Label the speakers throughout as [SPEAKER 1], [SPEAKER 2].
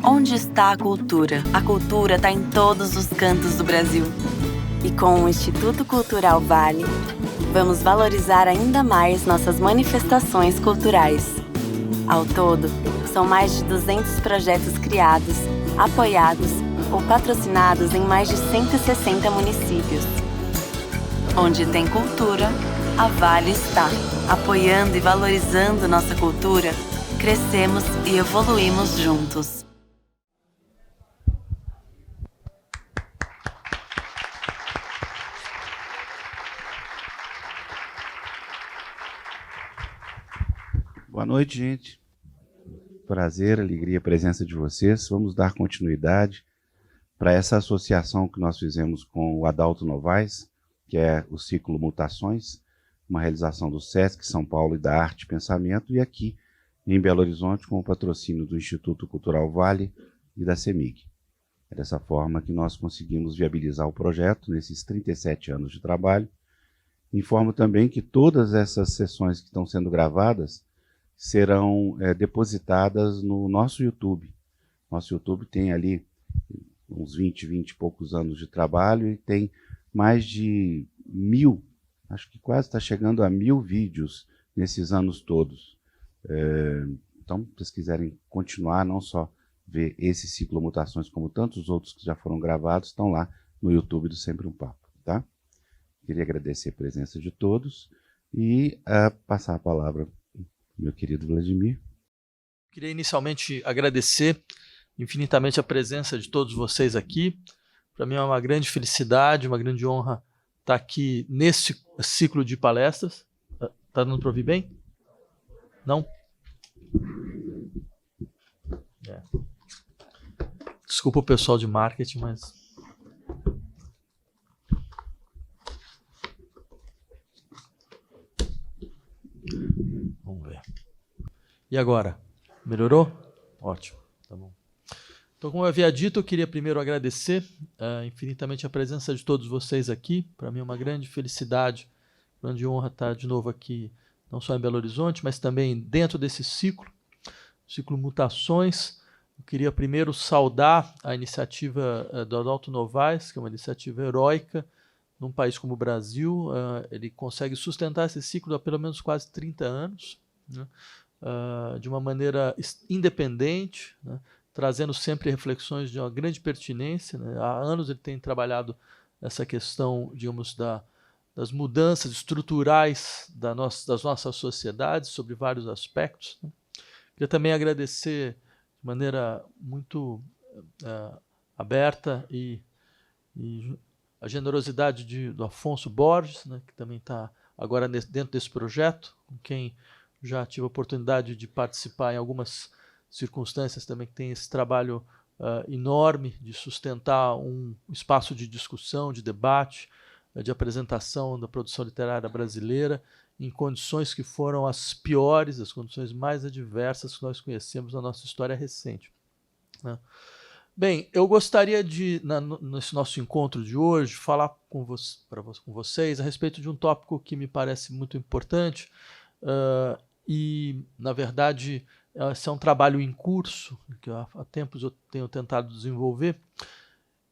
[SPEAKER 1] Onde está a cultura? A cultura está em todos os cantos do Brasil. E com o Instituto Cultural Vale, vamos valorizar ainda mais nossas manifestações culturais. Ao todo, são mais de 200 projetos criados, apoiados ou patrocinados em mais de 160 municípios. Onde tem cultura, a Vale está. Apoiando e valorizando nossa cultura, crescemos e evoluímos juntos.
[SPEAKER 2] Boa noite, gente. Prazer, alegria, a presença de vocês. Vamos dar continuidade para essa associação que nós fizemos com o Adalto Novaes, que é o ciclo Mutações, uma realização do SESC São Paulo e da Arte e Pensamento, e aqui em Belo Horizonte com o patrocínio do Instituto Cultural Vale e da CEMIG. É dessa forma que nós conseguimos viabilizar o projeto nesses 37 anos de trabalho. Informo também que todas essas sessões que estão sendo gravadas serão depositadas no nosso YouTube. Nosso YouTube tem ali uns 20 e poucos anos de trabalho e tem mais de 1000, acho que quase está chegando a 1000 vídeos nesses anos todos. Então, se vocês quiserem continuar, não só ver esse ciclo Mutações, como tantos outros que já foram gravados, estão lá no YouTube do Sempre um Papo. Tá? Queria agradecer a presença de todos e passar a palavra meu querido Vladimir.
[SPEAKER 3] Queria inicialmente agradecer infinitamente a presença de todos vocês aqui. Para mim é uma grande felicidade, uma grande honra estar aqui nesse ciclo de palestras. Está dando para ouvir bem? Não? Desculpa o pessoal de marketing, mas... Vamos ver. E agora? Melhorou? Ótimo, tá bom. Então, como eu havia dito, eu queria primeiro agradecer infinitamente a presença de todos vocês aqui. Para mim é uma grande felicidade, grande honra estar de novo aqui, não só em Belo Horizonte, mas também dentro desse ciclo Mutações. Eu queria primeiro saudar a iniciativa do Adalto Novaes, que é uma iniciativa heróica num país como o Brasil. Ele consegue sustentar esse ciclo há pelo menos quase 30 anos, né? De uma maneira independente, né? Trazendo sempre reflexões de uma grande pertinência, né? Há anos ele tem trabalhado essa questão, digamos, das mudanças estruturais das nossas sociedades sobre vários aspectos, né? Queria também agradecer de maneira muito aberta e a generosidade do Afonso Borges, né, que também está agora dentro desse projeto, com quem já tive a oportunidade de participar em algumas circunstâncias também, que tem esse trabalho enorme de sustentar um espaço de discussão, de debate, de apresentação da produção literária brasileira em condições que foram as piores, as condições mais adversas que nós conhecemos na nossa história recente, né? Bem, eu gostaria de, nesse nosso encontro de hoje, falar com vocês a respeito de um tópico que me parece muito importante e, na verdade, esse é um trabalho em curso, que há tempos eu tenho tentado desenvolver,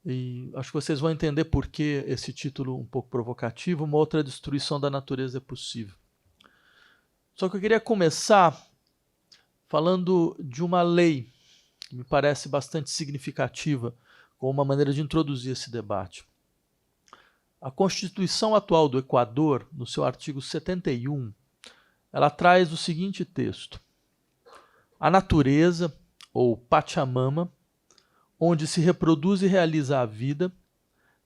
[SPEAKER 3] e acho que vocês vão entender por que esse título um pouco provocativo, Uma Outra Destruição da Natureza é Possível. Só que eu queria começar falando de uma lei que me parece bastante significativa como uma maneira de introduzir esse debate. A Constituição atual do Equador, no seu artigo 71, ela traz o seguinte texto: a natureza, ou Pachamama, onde se reproduz e realiza a vida,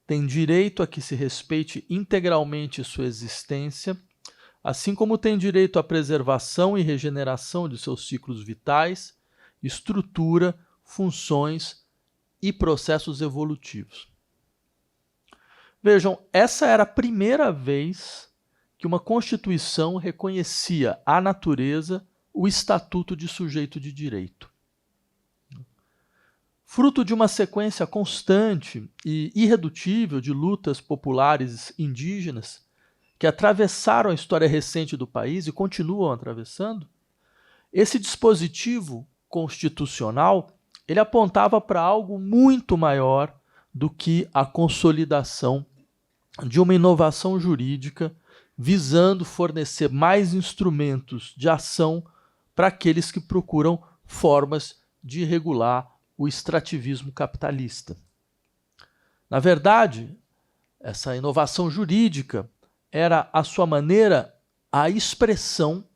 [SPEAKER 3] tem direito a que se respeite integralmente sua existência, assim como tem direito à preservação e regeneração de seus ciclos vitais, estrutura, funções e processos evolutivos. Vejam, essa era a primeira vez que uma Constituição reconhecia à natureza o estatuto de sujeito de direito. Fruto de uma sequência constante e irredutível de lutas populares indígenas que atravessaram a história recente do país e continuam atravessando, esse dispositivo constitucional ele apontava para algo muito maior do que a consolidação de uma inovação jurídica visando fornecer mais instrumentos de ação para aqueles que procuram formas de regular o extrativismo capitalista. Na verdade, essa inovação jurídica era, à sua maneira, a expressão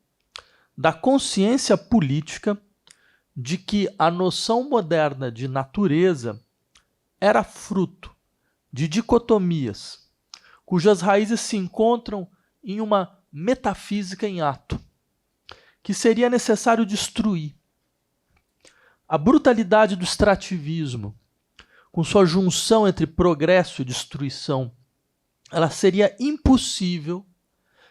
[SPEAKER 3] da consciência política de que a noção moderna de natureza era fruto de dicotomias, cujas raízes se encontram em uma metafísica em ato, que seria necessário destruir. A brutalidade do extrativismo, com sua junção entre progresso e destruição, ela seria impossível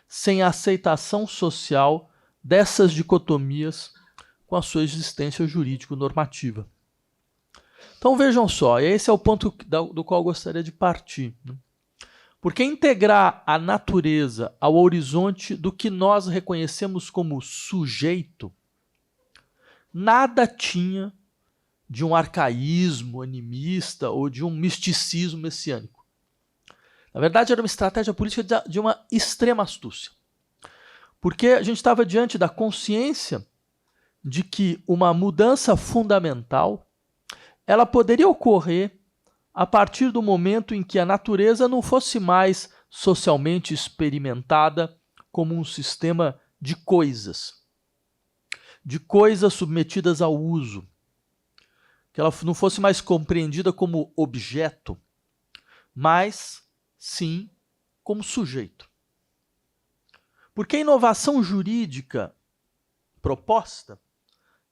[SPEAKER 3] sem a aceitação social dessas dicotomias com a sua existência jurídico-normativa. Então vejam só, esse é o ponto do qual eu gostaria de partir. Porque integrar a natureza ao horizonte do que nós reconhecemos como sujeito nada tinha de um arcaísmo animista ou de um misticismo messiânico. Na verdade, era uma estratégia política de uma extrema astúcia. Porque a gente estava diante da consciência de que uma mudança fundamental ela poderia ocorrer a partir do momento em que a natureza não fosse mais socialmente experimentada como um sistema de coisas submetidas ao uso, que ela não fosse mais compreendida como objeto, mas sim como sujeito. Porque a inovação jurídica proposta,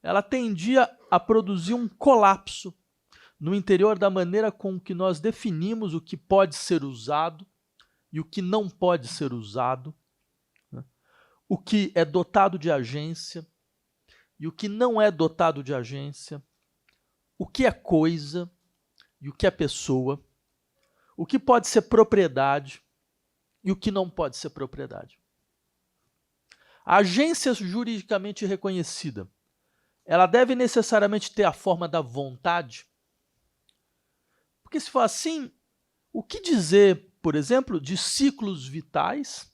[SPEAKER 3] ela tendia a produzir um colapso no interior da maneira com que nós definimos o que pode ser usado e o que não pode ser usado, né? O que é dotado de agência e o que não é dotado de agência, o que é coisa e o que é pessoa, o que pode ser propriedade e o que não pode ser propriedade. A agência juridicamente reconhecida, ela deve necessariamente ter a forma da vontade? Porque se for assim, o que dizer, por exemplo, de ciclos vitais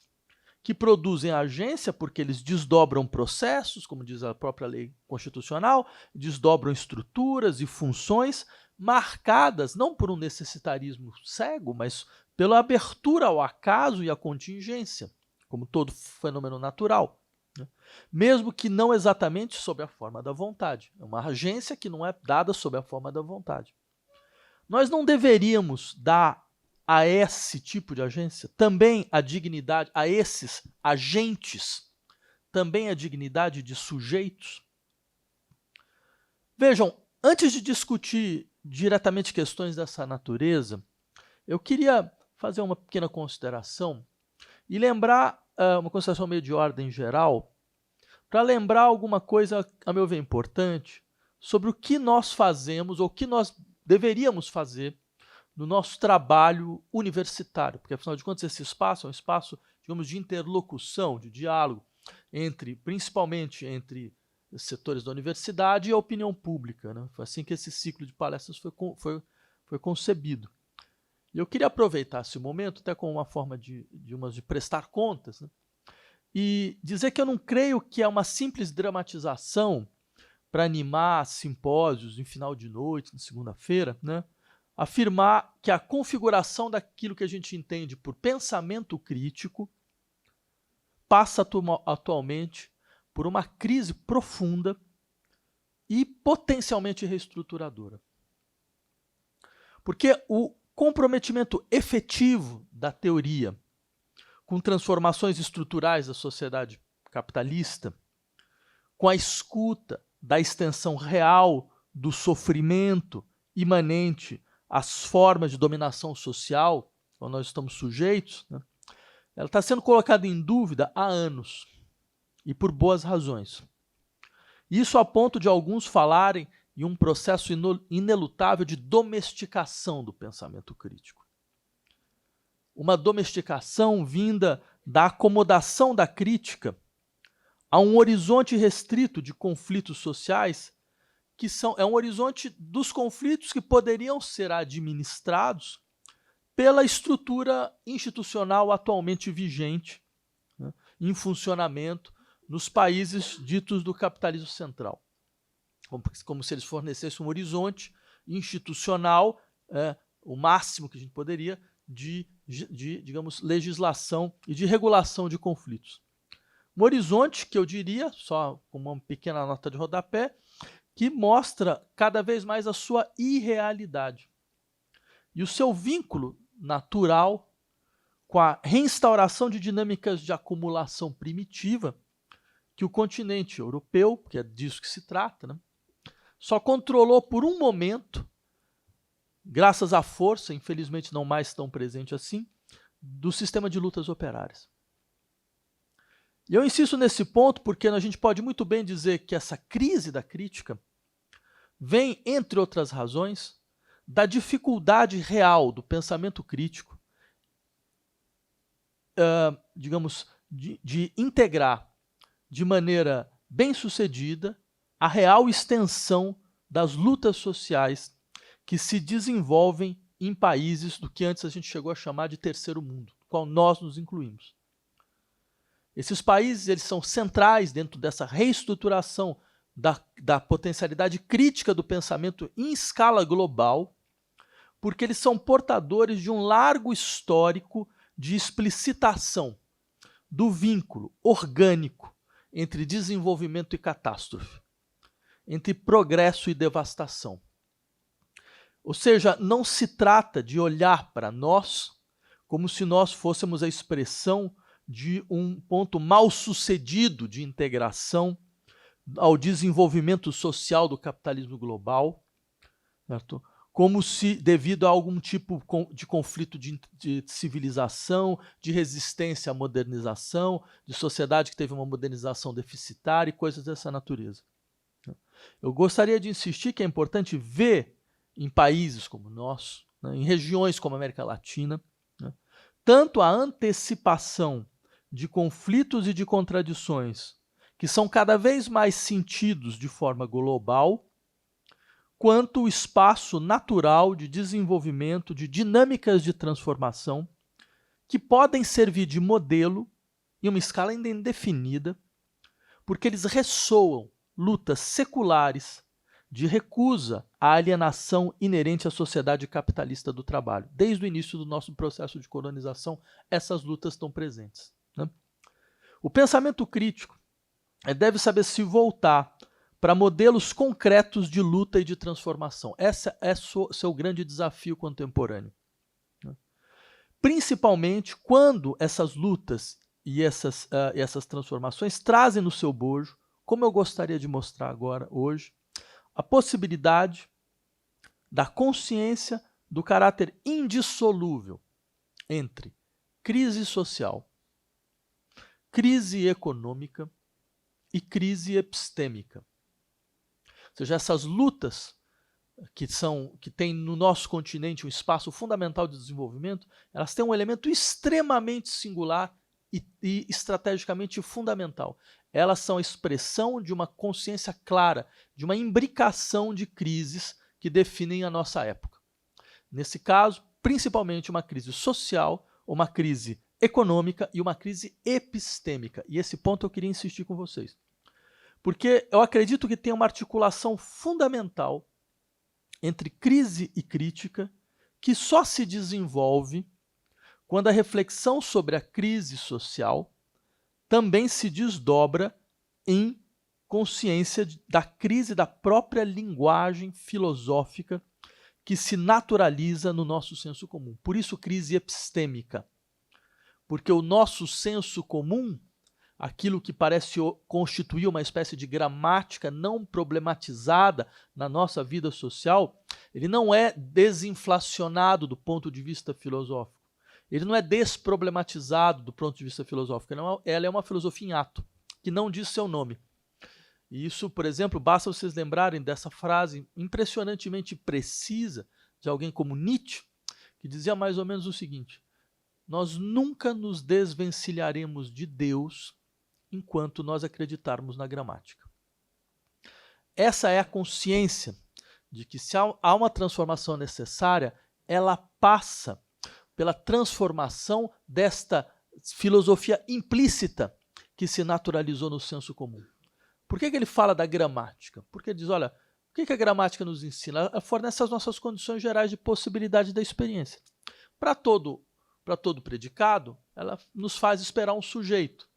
[SPEAKER 3] que produzem agência porque eles desdobram processos, como diz a própria lei constitucional, desdobram estruturas e funções marcadas não por um necessitarismo cego, mas pela abertura ao acaso e à contingência, como todo fenômeno natural, né? Mesmo que não exatamente sob a forma da vontade. É uma agência que não é dada sob a forma da vontade. Nós não deveríamos dar a esse tipo de agência também a dignidade, a esses agentes, também a dignidade de sujeitos? Vejam, antes de discutir diretamente questões dessa natureza, eu queria fazer uma pequena consideração e lembrar, uma consideração meio de ordem geral, para lembrar alguma coisa, a meu ver, importante, sobre o que nós fazemos ou o que nós deveríamos fazer no nosso trabalho universitário, porque, afinal de contas, esse espaço é um espaço, digamos, de interlocução, de diálogo, principalmente entre os setores da universidade e a opinião pública, né? Foi assim que esse ciclo de palestras foi concebido. E eu queria aproveitar esse momento, até como uma forma de prestar contas, né? E dizer que eu não creio que é uma simples dramatização para animar simpósios em final de noite, na segunda-feira, né? Afirmar que a configuração daquilo que a gente entende por pensamento crítico passa atualmente por uma crise profunda e potencialmente reestruturadora. Porque o comprometimento efetivo da teoria com transformações estruturais da sociedade capitalista, com a escuta da extensão real do sofrimento imanente às formas de dominação social a nós estamos sujeitos, né? Ela está sendo colocada em dúvida há anos, e por boas razões. Isso a ponto de alguns falarem em um processo inelutável de domesticação do pensamento crítico. Uma domesticação vinda da acomodação da crítica a um horizonte restrito de conflitos sociais que é um horizonte dos conflitos que poderiam ser administrados pela estrutura institucional atualmente vigente, né, em funcionamento nos países ditos do capitalismo central. Como se eles fornecessem um horizonte institucional, o máximo que a gente poderia, de, digamos, legislação e de regulação de conflitos. Um horizonte que eu diria, só como uma pequena nota de rodapé, que mostra cada vez mais a sua irrealidade e o seu vínculo natural com a reinstauração de dinâmicas de acumulação primitiva que o continente europeu, que é disso que se trata, né, só controlou por um momento, graças à força, infelizmente não mais tão presente assim, do sistema de lutas operárias. E eu insisto nesse ponto porque a gente pode muito bem dizer que essa crise da crítica vem, entre outras razões, da dificuldade real do pensamento crítico, digamos, de integrar de maneira bem-sucedida a real extensão das lutas sociais que se desenvolvem em países do que antes a gente chegou a chamar de terceiro mundo, no qual nós nos incluímos. Esses países, eles são centrais dentro dessa reestruturação da potencialidade crítica do pensamento em escala global, porque eles são portadores de um largo histórico de explicitação do vínculo orgânico entre desenvolvimento e catástrofe, entre progresso e devastação. Ou seja, não se trata de olhar para nós como se nós fôssemos a expressão de um ponto mal sucedido de integração ao desenvolvimento social do capitalismo global, certo? Como se, devido a algum tipo de conflito de civilização, de resistência à modernização, de sociedade que teve uma modernização deficitária e coisas dessa natureza. Eu gostaria de insistir que é importante ver em países como o nosso, né, em regiões como a América Latina, né, tanto a antecipação de conflitos e de contradições que são cada vez mais sentidos de forma global, quanto o espaço natural de desenvolvimento de dinâmicas de transformação que podem servir de modelo em uma escala ainda indefinida, porque eles ressoam lutas seculares de recusa à alienação inerente à sociedade capitalista do trabalho. Desde o início do nosso processo de colonização, essas lutas estão presentes, né? O pensamento crítico deve saber se voltar para modelos concretos de luta e de transformação. Esse é seu grande desafio contemporâneo, né? Principalmente quando essas lutas e essas transformações trazem no seu bojo, como eu gostaria de mostrar agora, hoje, a possibilidade da consciência do caráter indissolúvel entre crise social, crise econômica e crise epistêmica. Ou seja, essas lutas que têm no nosso continente um espaço fundamental de desenvolvimento, elas têm um elemento extremamente singular e estrategicamente fundamental. Elas são a expressão de uma consciência clara, de uma imbricação de crises que definem a nossa época. Nesse caso, principalmente uma crise social, uma crise econômica e uma crise epistêmica. E esse ponto eu queria insistir com vocês. Porque eu acredito que tem uma articulação fundamental entre crise e crítica que só se desenvolve quando a reflexão sobre a crise social também se desdobra em consciência da crise da própria linguagem filosófica que se naturaliza no nosso senso comum. Por isso, crise epistêmica. Porque o nosso senso comum, aquilo que parece constituir uma espécie de gramática não problematizada na nossa vida social, ele não é desinflacionado do ponto de vista filosófico. Ele não é desproblematizado do ponto de vista filosófico. Ela é uma filosofia em ato, que não diz seu nome. E isso, por exemplo, basta vocês lembrarem dessa frase impressionantemente precisa de alguém como Nietzsche, que dizia mais ou menos o seguinte: nós nunca nos desvencilharemos de Deus enquanto nós acreditarmos na gramática. essa é a consciência de que se há uma transformação necessária, ela passa pela transformação desta filosofia implícita que se naturalizou no senso comum. Por que ele fala da gramática? Porque ele diz, olha, o que a gramática nos ensina? Ela fornece as nossas condições gerais de possibilidade da experiência. Para todo predicado, ela nos faz esperar um sujeito.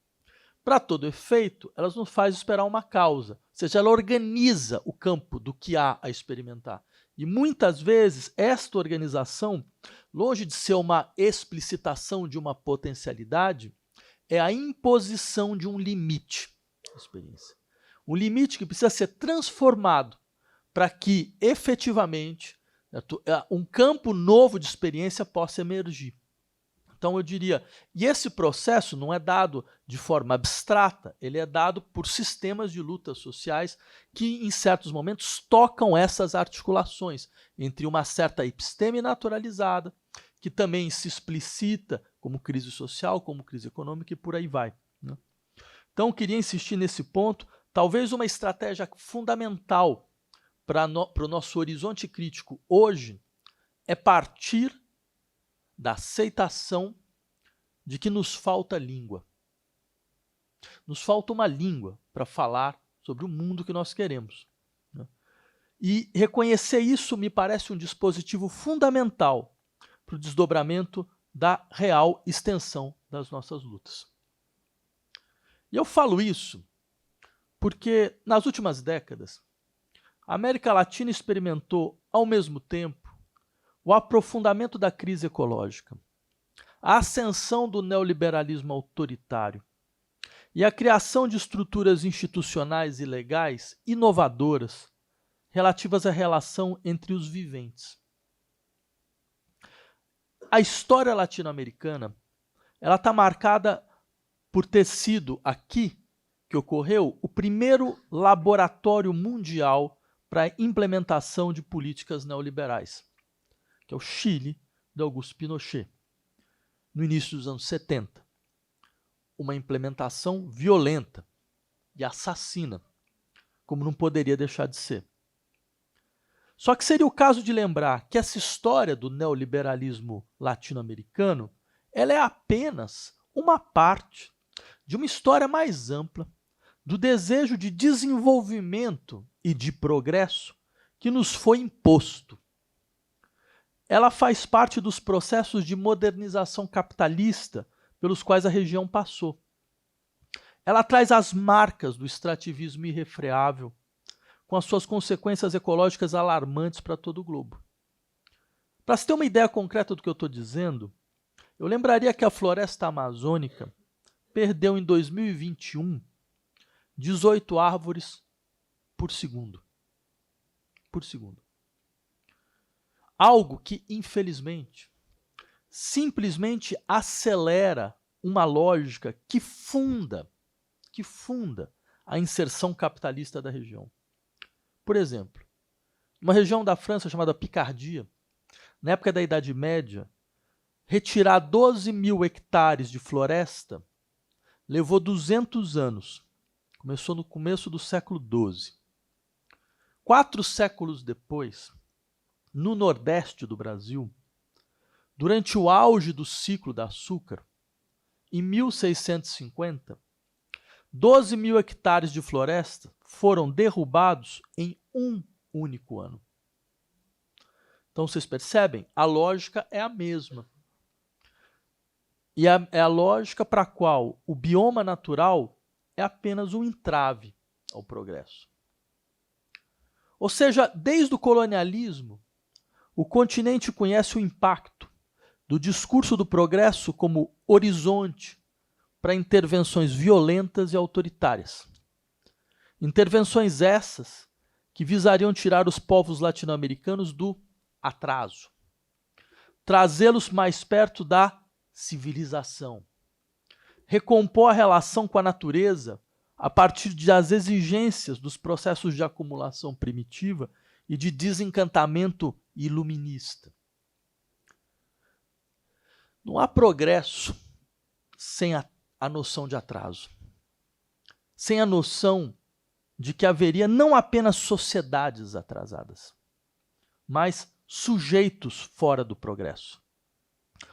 [SPEAKER 3] Para todo efeito, ela nos faz esperar uma causa. Ou seja, ela organiza o campo do que há a experimentar. E muitas vezes, esta organização, longe de ser uma explicitação de uma potencialidade, é a imposição de um limite à experiência. Um limite que precisa ser transformado para que, efetivamente, um campo novo de experiência possa emergir. Então eu diria, e esse processo não é dado de forma abstrata, ele é dado por sistemas de lutas sociais que em certos momentos tocam essas articulações entre uma certa episteme naturalizada, que também se explicita como crise social, como crise econômica e por aí vai, né? Então eu queria insistir nesse ponto, talvez uma estratégia fundamental para o nosso horizonte crítico hoje é partir da aceitação de que nos falta língua. Nos falta uma língua para falar sobre o mundo que nós queremos, né? E reconhecer isso me parece um dispositivo fundamental para o desdobramento da real extensão das nossas lutas. E eu falo isso porque, nas últimas décadas, a América Latina experimentou, ao mesmo tempo, o aprofundamento da crise ecológica, a ascensão do neoliberalismo autoritário e a criação de estruturas institucionais e legais inovadoras relativas à relação entre os viventes. A história latino-americana está marcada por ter sido aqui que ocorreu o primeiro laboratório mundial para a implementação de políticas neoliberais, que é o Chile de Augusto Pinochet, no início dos anos 70. Uma implementação violenta e assassina, como não poderia deixar de ser. Só que seria o caso de lembrar que essa história do neoliberalismo latino-americano, ela é apenas uma parte de uma história mais ampla do desejo de desenvolvimento e de progresso que nos foi imposto. Ela faz parte dos processos de modernização capitalista pelos quais a região passou. Ela traz as marcas do extrativismo irrefreável, com as suas consequências ecológicas alarmantes para todo o globo. Para se ter uma ideia concreta do que eu estou dizendo, eu lembraria que a floresta amazônica perdeu em 2021 18 árvores por segundo. Por segundo. Algo que, infelizmente, simplesmente acelera uma lógica que funda a inserção capitalista da região. Por exemplo, uma região da França chamada Picardia, na época da Idade Média, retirar 12 mil hectares de floresta levou 200 anos. Começou no começo do século XII. 4 séculos depois, no Nordeste do Brasil, durante o auge do ciclo da açúcar, em 1650, 12 mil hectares de floresta foram derrubados em um único ano. Então, vocês percebem? A lógica é a mesma. E é a lógica para a qual o bioma natural é apenas um entrave ao progresso. Ou seja, desde o colonialismo, o continente conhece o impacto do discurso do progresso como horizonte para intervenções violentas e autoritárias. Intervenções essas que visariam tirar os povos latino-americanos do atraso, trazê-los mais perto da civilização, recompor a relação com a natureza a partir das exigências dos processos de acumulação primitiva e de desencantamento iluminista. Não há progresso sem a noção de atraso, sem a noção de que haveria não apenas sociedades atrasadas, mas sujeitos fora do progresso.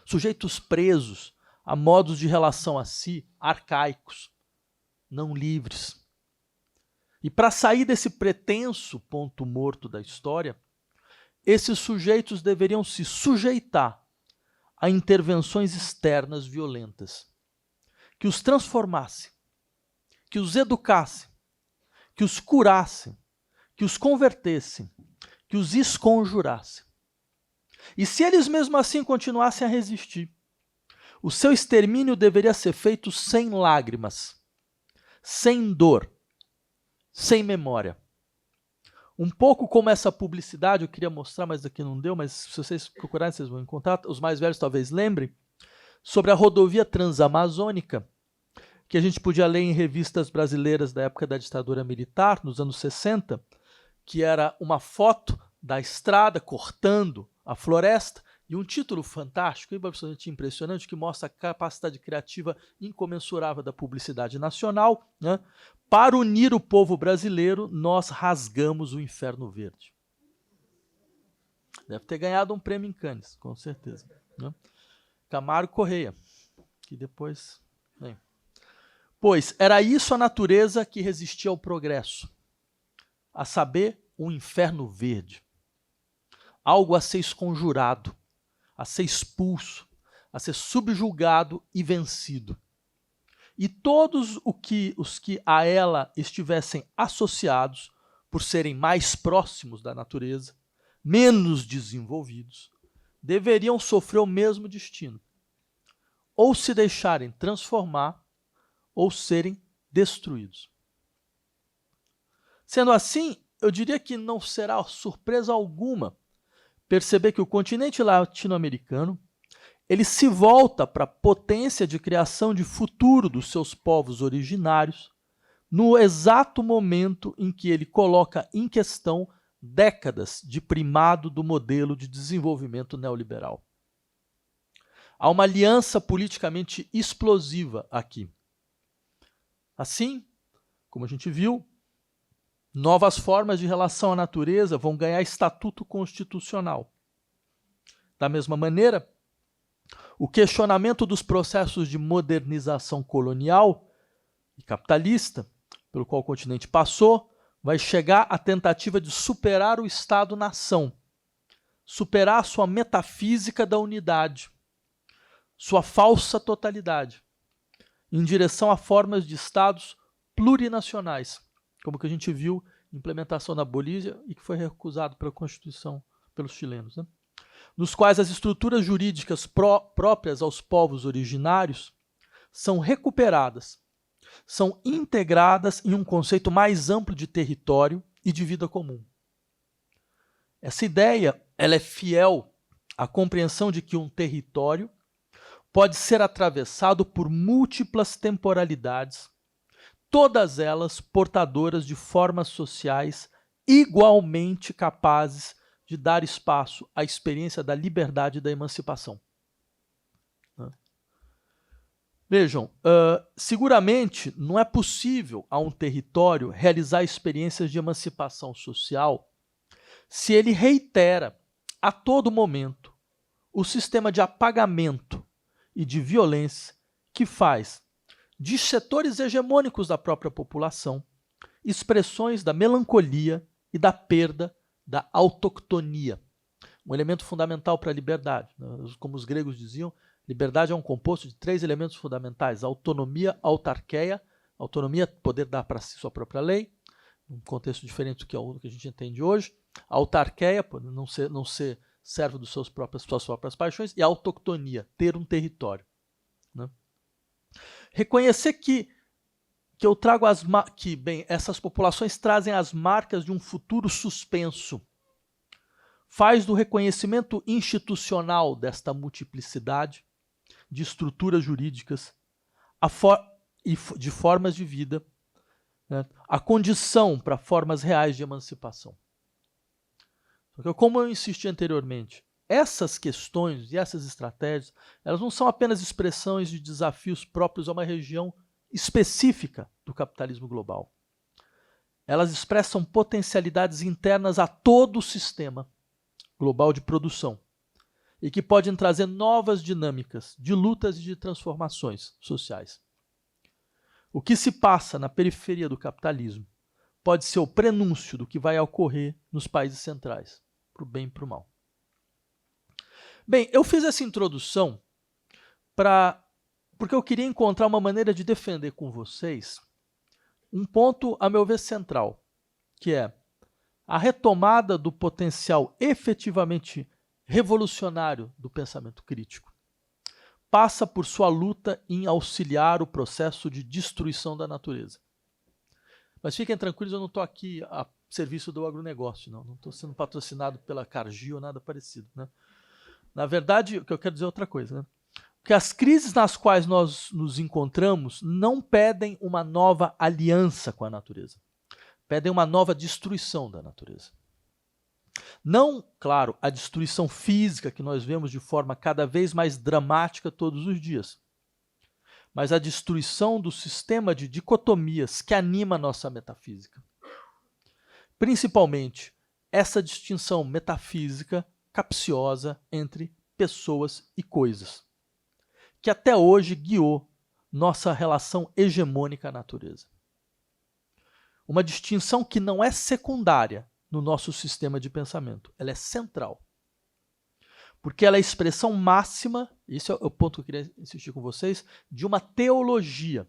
[SPEAKER 3] Sujeitos presos a modos de relação a si arcaicos, não livres. E para sair desse pretenso ponto morto da história, esses sujeitos deveriam se sujeitar a intervenções externas violentas, que os transformassem, que os educassem, que os curassem, que os convertessem, que os esconjurassem. E se eles mesmo assim continuassem a resistir, o seu extermínio deveria ser feito sem lágrimas, sem dor, sem memória. Um pouco como essa publicidade, eu queria mostrar, mas aqui não deu, mas se vocês procurarem, vocês vão encontrar, os mais velhos talvez lembrem, sobre a rodovia transamazônica, que a gente podia ler em revistas brasileiras da época da ditadura militar, nos anos 60, que era uma foto da estrada cortando a floresta, e um título fantástico e bastante impressionante que mostra a capacidade criativa incomensurável da publicidade nacional, né? Para unir o povo brasileiro, nós rasgamos o Inferno Verde. Deve ter ganhado um prêmio em Cannes, com certeza, né? Camargo Correia, que depois... Bem. Pois era isso a natureza que resistia ao progresso, a saber, um inferno verde. Algo a ser esconjurado, a ser expulso, a ser subjugado e vencido. E todos os que a ela estivessem associados, por serem mais próximos da natureza, menos desenvolvidos, deveriam sofrer o mesmo destino, ou se deixarem transformar, ou serem destruídos. Sendo assim, eu diria que não será surpresa alguma perceber que o continente latino-americano ele se volta para a potência de criação de futuro dos seus povos originários no exato momento em que ele coloca em questão décadas de primado do modelo de desenvolvimento neoliberal. Há uma aliança politicamente explosiva aqui. Assim, como a gente viu, novas formas de relação à natureza vão ganhar estatuto constitucional. Da mesma maneira, o questionamento dos processos de modernização colonial e capitalista, pelo qual o continente passou, vai chegar à tentativa de superar o Estado-nação, superar a sua metafísica da unidade, sua falsa totalidade, em direção a formas de Estados plurinacionais, como que a gente viu em implementação na Bolívia e que foi recusado pela Constituição, pelos chilenos, né? Nos quais as estruturas jurídicas próprias aos povos originários são recuperadas, são integradas em um conceito mais amplo de território e de vida comum. Essa ideia ela é fiel à compreensão de que um território pode ser atravessado por múltiplas temporalidades, todas elas portadoras de formas sociais igualmente capazes de dar espaço à experiência da liberdade e da emancipação. Vejam, seguramente não é possível a um território realizar experiências de emancipação social se ele reitera a todo momento o sistema de apagamento e de violência que faz de setores hegemônicos da própria população expressões da melancolia e da perda da autoctonia, um elemento fundamental para a liberdade. Como os gregos diziam, liberdade é um composto de 3 elementos fundamentais: autonomia, autarqueia, autonomia, poder dar para si sua própria lei, num contexto diferente do que é o que a gente entende hoje, autarqueia, não ser servo das suas próprias paixões, e autoctonia, ter um território, né? Reconhecer que eu trago essas populações trazem as marcas de um futuro suspenso, faz do reconhecimento institucional desta multiplicidade de estruturas jurídicas e de formas de vida, né, a condição para formas reais de emancipação. Porque, como eu insisti anteriormente, essas questões e essas estratégias, elas não são apenas expressões de desafios próprios a uma região específica do capitalismo global. elas expressam potencialidades internas a todo o sistema global de produção e que podem trazer novas dinâmicas de lutas e de transformações sociais. O que se passa na periferia do capitalismo pode ser o prenúncio do que vai ocorrer nos países centrais, para o bem e para o mal. Bem, eu fiz essa introdução porque eu queria encontrar uma maneira de defender com vocês um ponto, a meu ver, central, que é a retomada do potencial efetivamente revolucionário do pensamento crítico. Passa por sua luta em auxiliar o processo de destruição da natureza. Mas fiquem tranquilos, eu não estou aqui a serviço do agronegócio, não estou sendo patrocinado pela Cargill ou nada parecido, né? Na verdade, o que eu quero dizer é outra coisa, né? Que as crises nas quais nós nos encontramos não pedem uma nova aliança com a natureza, pedem uma nova destruição da natureza. Não, claro, a destruição física que nós vemos de forma cada vez mais dramática todos os dias, mas a destruição do sistema de dicotomias que anima a nossa metafísica. Principalmente essa distinção metafísica capciosa entre pessoas e coisas, que até hoje guiou nossa relação hegemônica à natureza. Uma distinção que não é secundária no nosso sistema de pensamento, ela é central. Porque ela é a expressão máxima, esse é o ponto que eu queria insistir com vocês, de uma teologia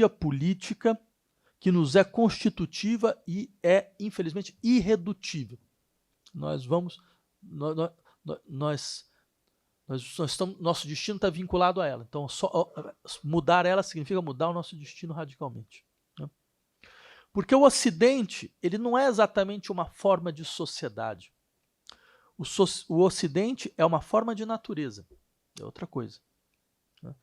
[SPEAKER 3] política que nos é constitutiva e é, infelizmente, irredutível. Nosso destino está vinculado a ela. Então, mudar ela significa mudar o nosso destino radicalmente. Né? Porque o Ocidente, ele não é exatamente uma forma de sociedade. O Ocidente é uma forma de natureza. É outra coisa. Né?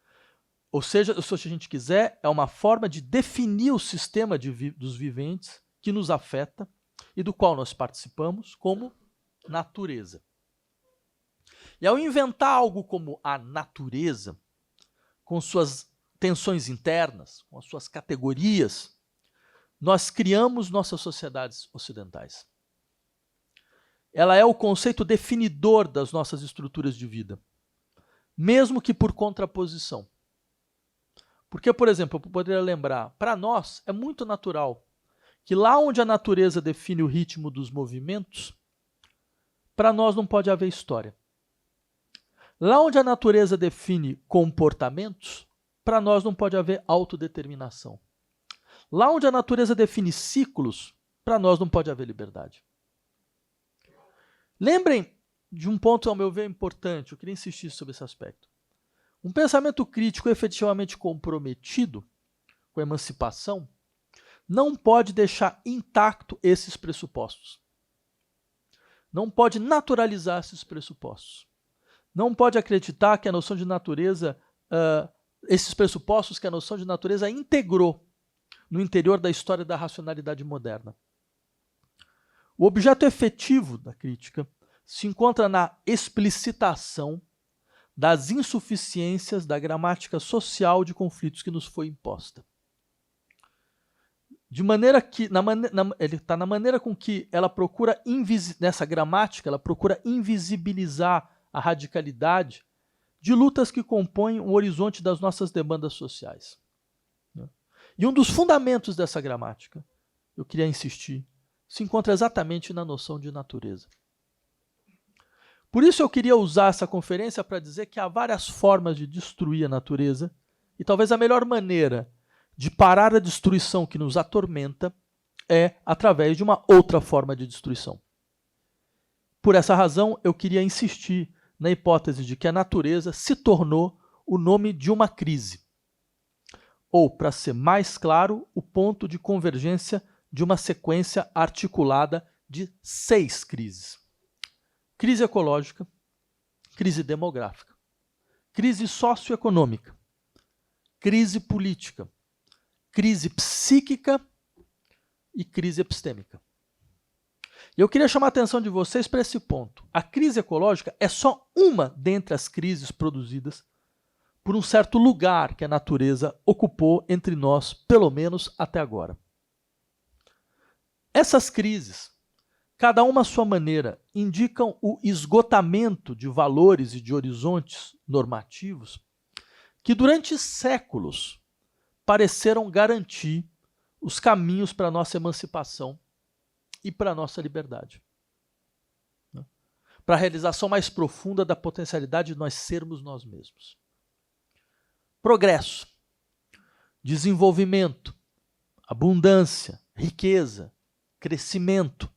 [SPEAKER 3] Ou seja, se a gente quiser, é uma forma de definir o sistema dos viventes que nos afeta e do qual nós participamos como natureza. E ao inventar algo como a natureza, com suas tensões internas, com as suas categorias, nós criamos nossas sociedades ocidentais. Ela é o conceito definidor das nossas estruturas de vida, mesmo que por contraposição. Porque, por exemplo, eu poderia lembrar, para nós é muito natural que lá onde a natureza define o ritmo dos movimentos, para nós não pode haver história. Lá onde a natureza define comportamentos, para nós não pode haver autodeterminação. Lá onde a natureza define ciclos, para nós não pode haver liberdade. Lembrem de um ponto, ao meu ver, importante, eu queria insistir sobre esse aspecto. Um pensamento crítico efetivamente comprometido com a emancipação não pode deixar intacto esses pressupostos. Não pode naturalizar esses pressupostos. Não pode acreditar que a noção de natureza, esses pressupostos que a noção de natureza integrou no interior da história da racionalidade moderna. O objeto efetivo da crítica se encontra na explicitação das insuficiências da gramática social de conflitos que nos foi imposta. De maneira que, ele está na maneira com que ela procura, nessa gramática, ela procura invisibilizar a radicalidade de lutas que compõem o horizonte das nossas demandas sociais. E um dos fundamentos dessa gramática, eu queria insistir, se encontra exatamente na noção de natureza. Por isso eu queria usar essa conferência para dizer que há várias formas de destruir a natureza e talvez a melhor maneira de parar a destruição que nos atormenta é através de uma outra forma de destruição. Por essa razão, eu queria insistir na hipótese de que a natureza se tornou o nome de uma crise. Ou, para ser mais claro, o ponto de convergência de uma sequência articulada de 6 crises. Crise ecológica, crise demográfica, crise socioeconômica, crise política, crise psíquica e crise epistêmica. E eu queria chamar a atenção de vocês para esse ponto. A crise ecológica é só uma dentre as crises produzidas por um certo lugar que a natureza ocupou entre nós, pelo menos até agora. Essas crises, cada uma à sua maneira, indicam o esgotamento de valores e de horizontes normativos que durante séculos pareceram garantir os caminhos para a nossa emancipação e para a nossa liberdade. Para a realização mais profunda da potencialidade de nós sermos nós mesmos. Progresso, desenvolvimento, abundância, riqueza, crescimento.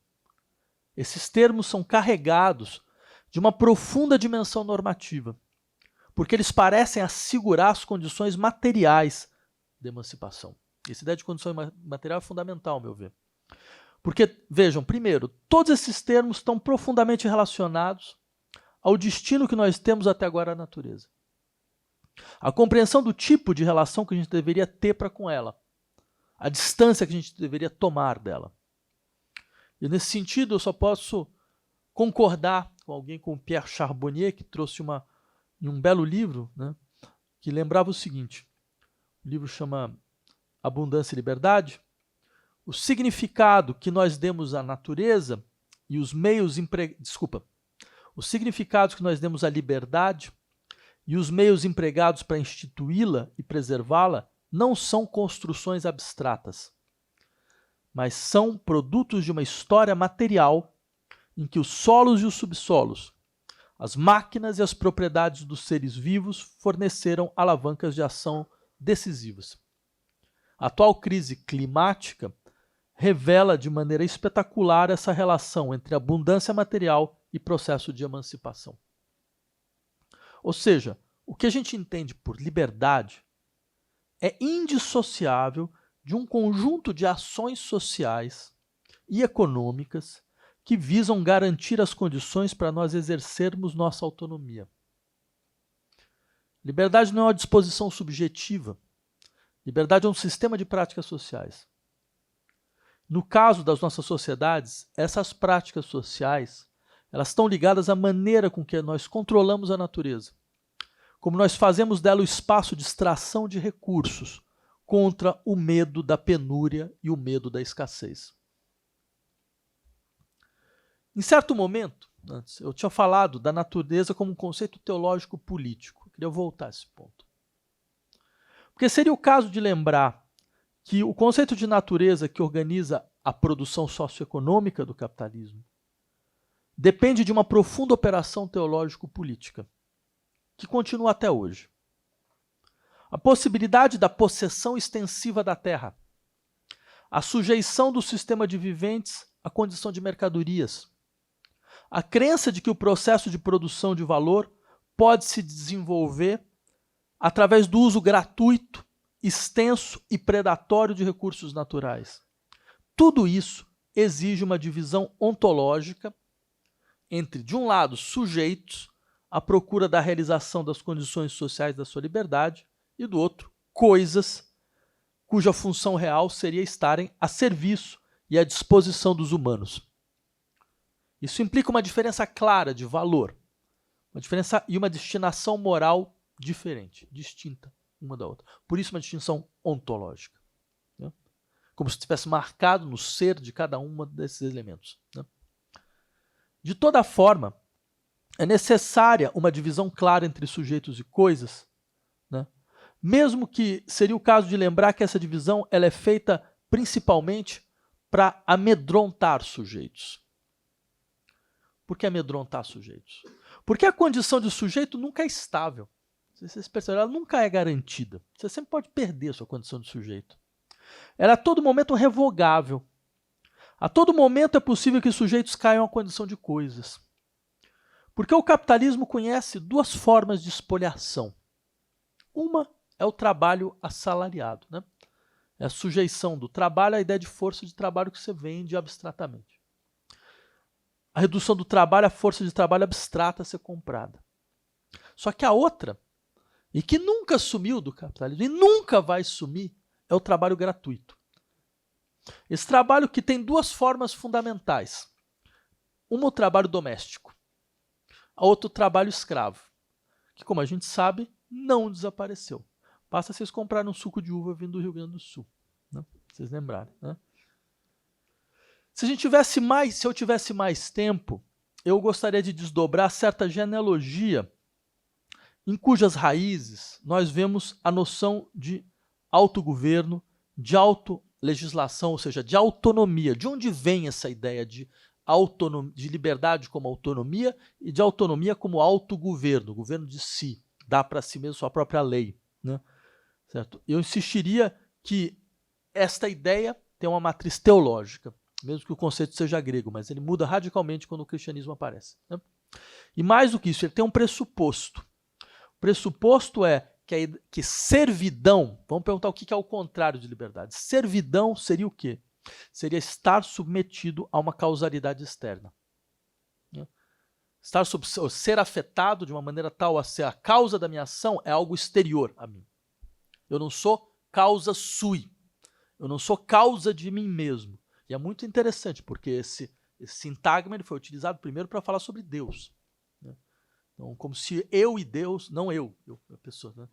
[SPEAKER 3] Esses termos são carregados de uma profunda dimensão normativa, porque eles parecem assegurar as condições materiais da emancipação. Essa ideia de condição material é fundamental, ao meu ver. Porque, vejam, primeiro, todos esses termos estão profundamente relacionados ao destino que nós temos até agora na natureza. A compreensão do tipo de relação que a gente deveria ter para com ela. A distância que a gente deveria tomar dela. E nesse sentido, eu só posso concordar com alguém como Pierre Charbonnier, que trouxe um belo livro, né, que lembrava o seguinte. O livro chama Abundância e Liberdade. O significado que nós demos à natureza e os meios os significados que nós demos à liberdade e os meios empregados para instituí-la e preservá-la não são construções abstratas, mas são produtos de uma história material em que os solos e os subsolos, as máquinas e as propriedades dos seres vivos forneceram alavancas de ação decisivas. A atual crise climática revela de maneira espetacular essa relação entre abundância material e processo de emancipação. Ou seja, o que a gente entende por liberdade é indissociável de um conjunto de ações sociais e econômicas que visam garantir as condições para nós exercermos nossa autonomia. Liberdade não é uma disposição subjetiva. Liberdade é um sistema de práticas sociais. No caso das nossas sociedades, essas práticas sociais, elas estão ligadas à maneira com que nós controlamos a natureza, como nós fazemos dela o espaço de extração de recursos contra o medo da penúria e o medo da escassez. Em certo momento, antes, eu tinha falado da natureza como um conceito teológico político. Eu queria voltar a esse ponto. Porque seria o caso de lembrar que o conceito de natureza que organiza a produção socioeconômica do capitalismo depende de uma profunda operação teológico-política, que continua até hoje. A possibilidade da possessão extensiva da terra, a sujeição do sistema de viventes à condição de mercadorias, a crença de que o processo de produção de valor pode se desenvolver através do uso gratuito, extenso e predatório de recursos naturais. Tudo isso exige uma divisão ontológica entre, de um lado, sujeitos à procura da realização das condições sociais da sua liberdade e, do outro, coisas cuja função real seria estarem a serviço e à disposição dos humanos. Isso implica uma diferença clara de valor, uma diferença e uma destinação moral diferente, distinta uma da outra. Por isso, uma distinção ontológica, né? Como se estivesse marcado no ser de cada um desses elementos, né? De toda forma, é necessária uma divisão clara entre sujeitos e coisas, né? Mesmo que seria o caso de lembrar que essa divisão ela é feita principalmente para amedrontar sujeitos. Por que amedrontar sujeitos? Porque a condição de sujeito nunca é estável. Vocês perceberam, ela nunca é garantida. Você sempre pode perder a sua condição de sujeito. Ela é a todo momento revogável. A todo momento é possível que sujeitos caiam à condição de coisas. Porque o capitalismo conhece duas formas de espoliação. Uma é o trabalho assalariado, né? É a sujeição do trabalho à ideia de força de trabalho que você vende abstratamente. A redução do trabalho à força de trabalho abstrata a ser comprada. Só que a outra, e que nunca sumiu do capitalismo, e nunca vai sumir, é o trabalho gratuito. Esse trabalho que tem duas formas fundamentais. Uma, o trabalho doméstico. A outra, o trabalho escravo. Que, como a gente sabe, não desapareceu. Basta vocês comprarem um suco de uva vindo do Rio Grande do Sul. Né? Vocês lembrarem. Né? Se eu tivesse mais tempo, eu gostaria de desdobrar certa genealogia em cujas raízes nós vemos a noção de autogoverno, de autolegislação, ou seja, de autonomia. De onde vem essa ideia de liberdade como autonomia e de autonomia como autogoverno, governo de si, dá para si mesmo sua própria lei, né? Certo? Eu insistiria que esta ideia tem uma matriz teológica, mesmo que o conceito seja grego, mas ele muda radicalmente quando o cristianismo aparece, né? E mais do que isso, ele tem um pressuposto. O pressuposto é que servidão, vamos perguntar o que é o contrário de liberdade. Servidão seria o quê? Seria estar submetido a uma causalidade externa. Ser afetado de uma maneira tal a ser a causa da minha ação é algo exterior a mim. Eu não sou causa sui. Eu não sou causa de mim mesmo. E é muito interessante, porque esse sintagma ele foi utilizado primeiro para falar sobre Deus. Né? Então, como se eu e Deus, não eu a pessoa, né?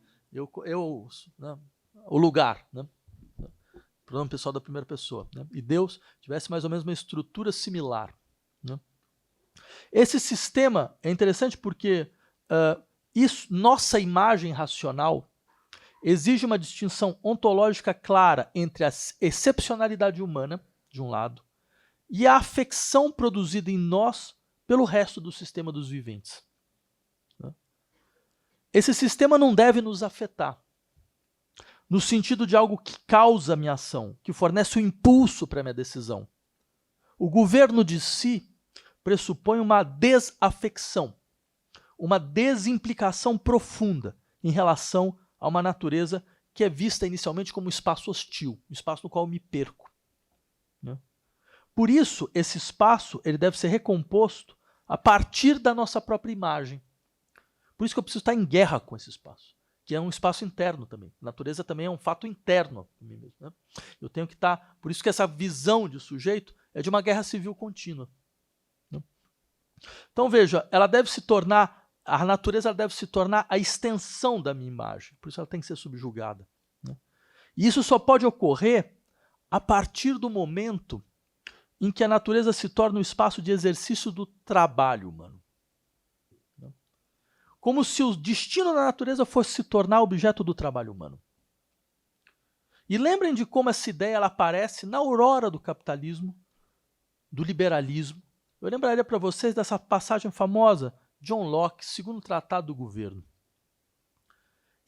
[SPEAKER 3] Né? O lugar, né? Pronome pessoal da primeira pessoa, né? E Deus tivesse mais ou menos uma estrutura similar, né? Esse sistema é interessante porque nossa imagem racional exige uma distinção ontológica clara entre a excepcionalidade humana, de um lado, e a afecção produzida em nós pelo resto do sistema dos viventes. Né? Esse sistema não deve nos afetar, no sentido de algo que causa a minha ação, que fornece o impulso para a minha decisão. O governo de si pressupõe uma desafecção, uma desimplicação profunda em relação a uma natureza que é vista inicialmente como um espaço hostil, um espaço no qual eu me perco. Né? Por isso, esse espaço ele deve ser recomposto a partir da nossa própria imagem. Por isso que eu preciso estar em guerra com esse espaço, que é um espaço interno também. A natureza também é um fato interno a mim mesmo, né? Eu tenho que estar... Por isso que essa visão de sujeito é de uma guerra civil contínua. Né? Então, veja, a natureza deve se tornar a extensão da minha imagem. Por isso ela tem que ser subjugada. Né? E isso só pode ocorrer a partir do momento em que a natureza se torna um espaço de exercício do trabalho humano. Como se o destino da natureza fosse se tornar objeto do trabalho humano. E lembrem de como essa ideia ela aparece na aurora do capitalismo, do liberalismo. Eu lembraria para vocês dessa passagem famosa, John Locke, segundo tratado do governo.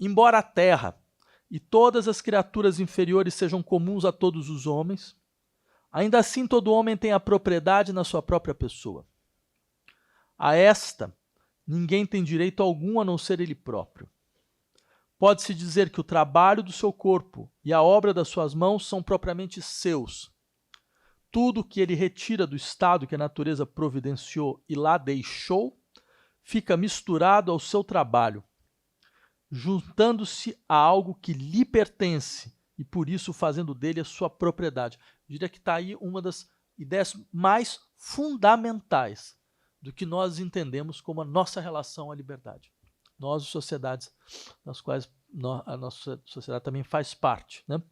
[SPEAKER 3] Embora a terra e todas as criaturas inferiores sejam comuns a todos os homens, ainda assim todo homem tem a propriedade na sua própria pessoa. A esta, ninguém tem direito algum a não ser ele próprio. Pode-se dizer que o trabalho do seu corpo e a obra das suas mãos são propriamente seus. Tudo que ele retira do estado que a natureza providenciou e lá deixou, fica misturado ao seu trabalho, juntando-se a algo que lhe pertence e por isso fazendo dele a sua propriedade. Eu diria que está aí uma das ideias mais fundamentais do que nós entendemos como a nossa relação à liberdade. Nós, sociedades nas quais a nossa sociedade também faz parte, né?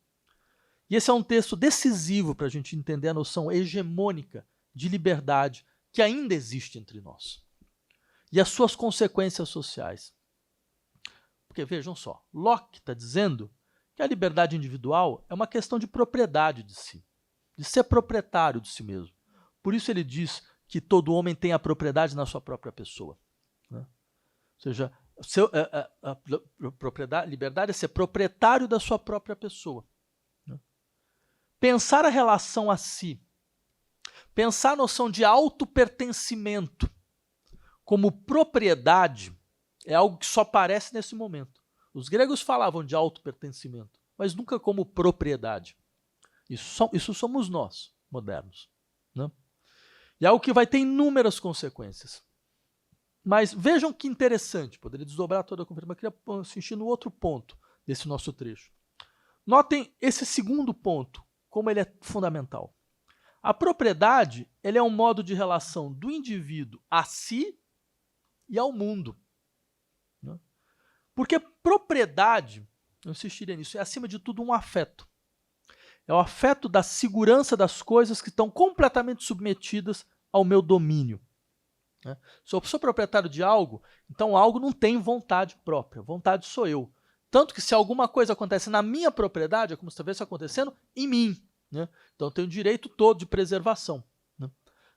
[SPEAKER 3] E esse é um texto decisivo para a gente entender a noção hegemônica de liberdade que ainda existe entre nós e as suas consequências sociais. Porque vejam só, Locke está dizendo que a liberdade individual é uma questão de propriedade de si, de ser proprietário de si mesmo. Por isso ele diz que todo homem tem a propriedade na sua própria pessoa. Né? Ou seja, a liberdade é ser proprietário da sua própria pessoa. Né? Pensar a relação a si, pensar a noção de autopertencimento como propriedade é algo que só aparece nesse momento. Os gregos falavam de autopertencimento, mas nunca como propriedade. Isso somos nós, modernos. Né? E é algo que vai ter inúmeras consequências. Mas vejam que interessante, poderia desdobrar toda a conferência, mas queria insistir no outro ponto desse nosso trecho. Notem esse segundo ponto, como ele é fundamental. A propriedade ele é um modo de relação do indivíduo a si e ao mundo. Né? Porque propriedade, eu insistiria nisso, é acima de tudo um afeto. É o afeto da segurança das coisas que estão completamente submetidas ao meu domínio. Né? Se eu sou proprietário de algo, então algo não tem vontade própria. Vontade sou eu. Tanto que se alguma coisa acontece na minha propriedade, é como se estivesse acontecendo em mim. Né? Então eu tenho o direito todo de preservação. Né?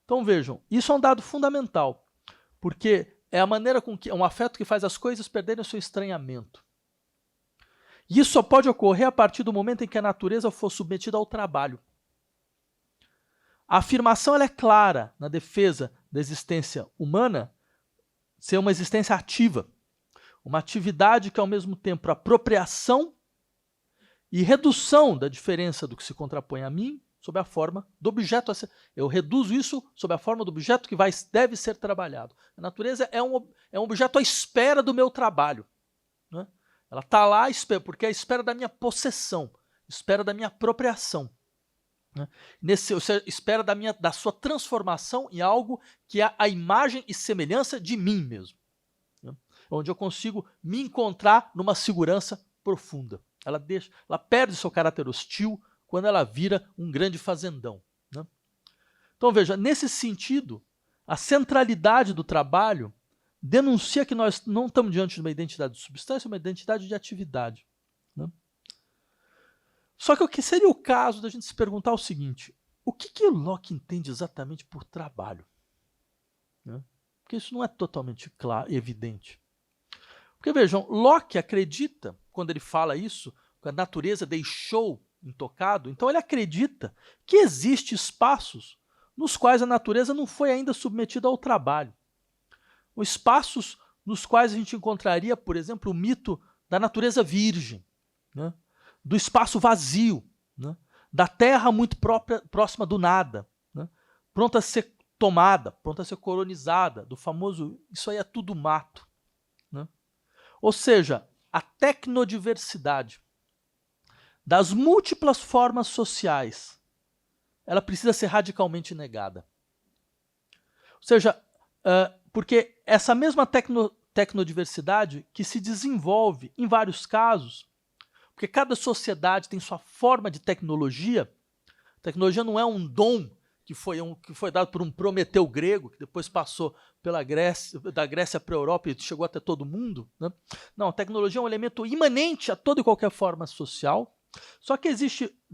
[SPEAKER 3] Então vejam, isso é um dado fundamental, porque é a maneira com que é um afeto que faz as coisas perderem o seu estranhamento. E isso só pode ocorrer a partir do momento em que a natureza for submetida ao trabalho. A afirmação ela é clara na defesa da existência humana ser uma existência ativa. Uma atividade que, ao mesmo tempo, apropriação e redução da diferença do que se contrapõe a mim sob a forma do objeto. Eu reduzo isso sob a forma do objeto que deve ser trabalhado. A natureza é um objeto à espera do meu trabalho. Né? Ela está lá porque é à espera da minha possessão, espera da minha apropriação. Né? Espera da sua transformação em algo que é a imagem e semelhança de mim mesmo. Né? Onde eu consigo me encontrar numa segurança profunda. Ela perde seu caráter hostil quando ela vira um grande fazendão. Né? Então veja, nesse sentido, a centralidade do trabalho denuncia que nós não estamos diante de uma identidade de substância, uma identidade de atividade. Né? Só que o que seria o caso da gente se perguntar o seguinte, o que o Locke entende exatamente por trabalho? Né? Porque isso não é totalmente claro, evidente. Porque vejam, Locke acredita, quando ele fala isso, que a natureza deixou intocado, então ele acredita que existem espaços nos quais a natureza não foi ainda submetida ao trabalho. Os espaços nos quais a gente encontraria, por exemplo, o mito da natureza virgem, né? Do espaço vazio, né? Da terra muito próxima do nada, né? Pronta a ser tomada, pronta a ser colonizada, do famoso, isso aí é tudo mato. Né? Ou seja, a tecnodiversidade das múltiplas formas sociais, ela precisa ser radicalmente negada. Ou seja, porque essa mesma tecnodiversidade que se desenvolve em vários casos, porque cada sociedade tem sua forma de tecnologia. Tecnologia não é um dom que foi dado por um Prometeu grego, que depois passou da Grécia para a Europa e chegou até todo mundo. Né? Não, a tecnologia é um elemento imanente a toda e qualquer forma social. Só que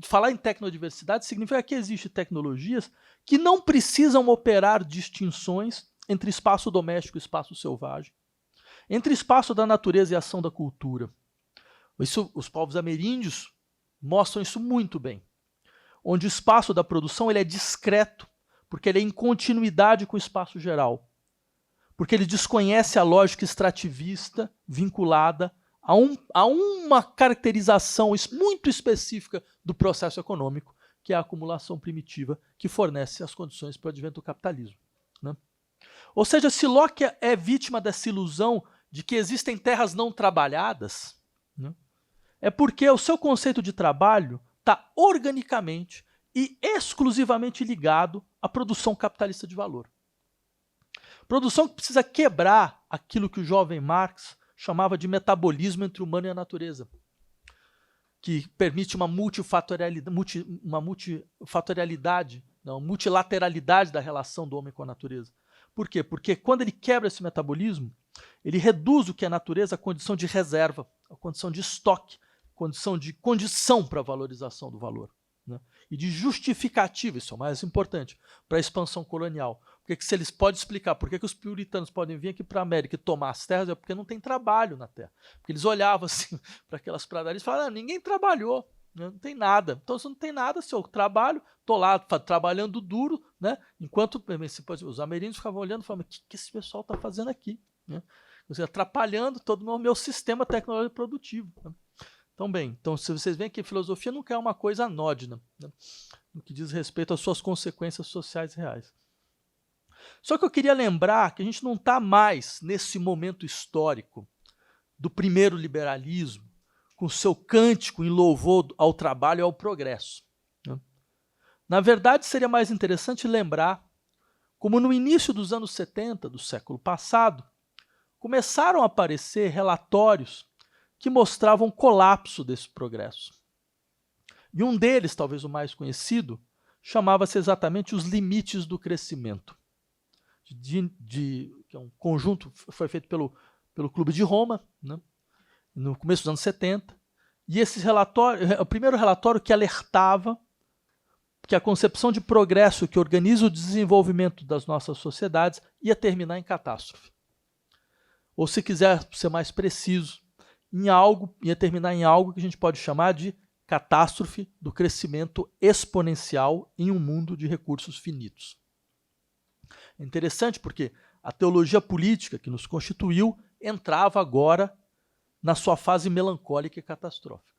[SPEAKER 3] falar em tecnodiversidade significa que existem tecnologias que não precisam operar distinções entre espaço doméstico e espaço selvagem, entre espaço da natureza e ação da cultura. Os povos ameríndios mostram isso muito bem, onde o espaço da produção ele é discreto, porque ele é em continuidade com o espaço geral, porque ele desconhece a lógica extrativista vinculada a uma caracterização muito específica do processo econômico, que é a acumulação primitiva, que fornece as condições para o advento do capitalismo. Né? Ou seja, se Locke é vítima dessa ilusão de que existem terras não trabalhadas, né, é porque o seu conceito de trabalho está organicamente e exclusivamente ligado à produção capitalista de valor. Produção que precisa quebrar aquilo que o jovem Marx chamava de metabolismo entre o humano e a natureza, que permite uma multilateralidade da relação do homem com a natureza. Por quê? Porque quando ele quebra esse metabolismo, ele reduz o que é a natureza à condição de reserva, à condição de estoque, condição para a valorização do valor. Né? E de justificativa, isso é o mais importante, para a expansão colonial. Porque se eles podem explicar por que os puritanos podem vir aqui para a América e tomar as terras, é porque não tem trabalho na terra. Porque eles olhavam assim para aquelas pradarias e falavam, ninguém trabalhou, né? Não tem nada. Então, se não tem nada, se eu trabalho, estou lá trabalhando duro, né? Enquanto os ameríndios ficavam olhando e falavam, o que esse pessoal está fazendo aqui? Né? Ou seja, atrapalhando todo o meu sistema tecnológico produtivo. Né? Então, se vocês veem que a filosofia nunca é uma coisa anódina, né, no que diz respeito às suas consequências sociais reais. Só que eu queria lembrar que a gente não está mais nesse momento histórico do primeiro liberalismo, com seu cântico em louvor ao trabalho e ao progresso. Né? Na verdade, seria mais interessante lembrar como no início dos anos 70 do século passado, começaram a aparecer relatórios que mostravam o colapso desse progresso. E um deles, talvez o mais conhecido, chamava-se exatamente os limites do crescimento. Que é um conjunto, foi feito pelo Clube de Roma, né, no começo dos anos 70. E esse relatório, o primeiro relatório que alertava que a concepção de progresso que organiza o desenvolvimento das nossas sociedades ia terminar em catástrofe. Ou, se quiser ser mais preciso, ia terminar em algo que a gente pode chamar de catástrofe do crescimento exponencial em um mundo de recursos finitos. É interessante porque a teologia política que nos constituiu entrava agora na sua fase melancólica e catastrófica.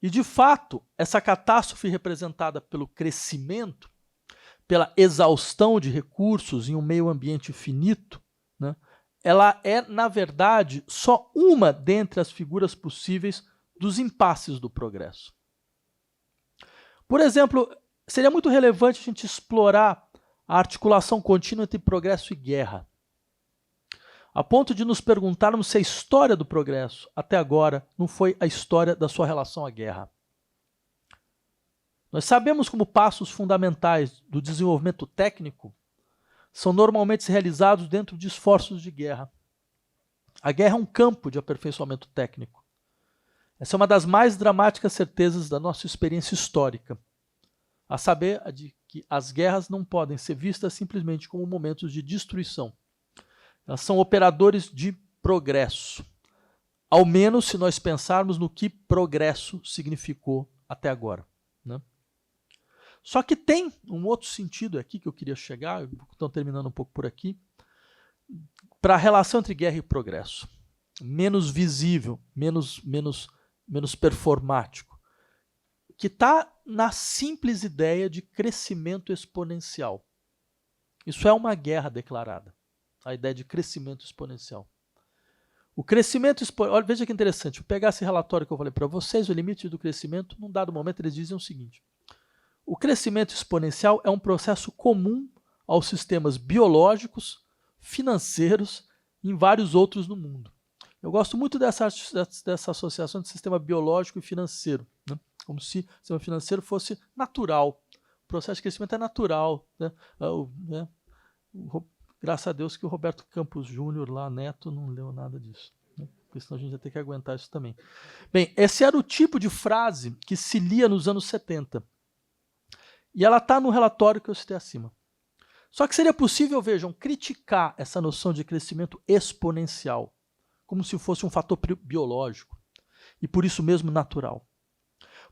[SPEAKER 3] E, de fato, essa catástrofe representada pelo crescimento, pela exaustão de recursos em um meio ambiente finito, né, ela é, na verdade, só uma dentre as figuras possíveis dos impasses do progresso. Por exemplo, seria muito relevante a gente explorar a articulação contínua entre progresso e guerra, a ponto de nos perguntarmos se a história do progresso, até agora, não foi a história da sua relação à guerra. Nós sabemos como passos fundamentais do desenvolvimento técnico são normalmente realizados dentro de esforços de guerra. A guerra é um campo de aperfeiçoamento técnico. Essa é uma das mais dramáticas certezas da nossa experiência histórica, a saber, a de que as guerras não podem ser vistas simplesmente como momentos de destruição. Elas são operadores de progresso, ao menos se nós pensarmos no que progresso significou até agora, né? Só que tem um outro sentido aqui que eu queria chegar, estou terminando um pouco por aqui, para a relação entre guerra e progresso. Menos visível, menos performático, que está na simples ideia de crescimento exponencial. Isso é uma guerra declarada, a ideia de crescimento exponencial. O crescimento exponencial, olha, veja que interessante, eu pegar esse relatório que eu falei para vocês, o limite do crescimento, num dado momento eles dizem o seguinte: o crescimento exponencial é um processo comum aos sistemas biológicos, financeiros e em vários outros no mundo. Eu gosto muito dessa associação de sistema biológico e financeiro, né? Como se o sistema financeiro fosse natural. O processo de crescimento é natural, né? Graças a Deus que o Roberto Campos Júnior, lá, neto, não leu nada disso, né? Porque senão a gente ia ter que aguentar isso também. Bem, esse era o tipo de frase que se lia nos anos 70. E ela está no relatório que eu citei acima. Só que seria possível, vejam, criticar essa noção de crescimento exponencial, como se fosse um fator biológico, e por isso mesmo natural.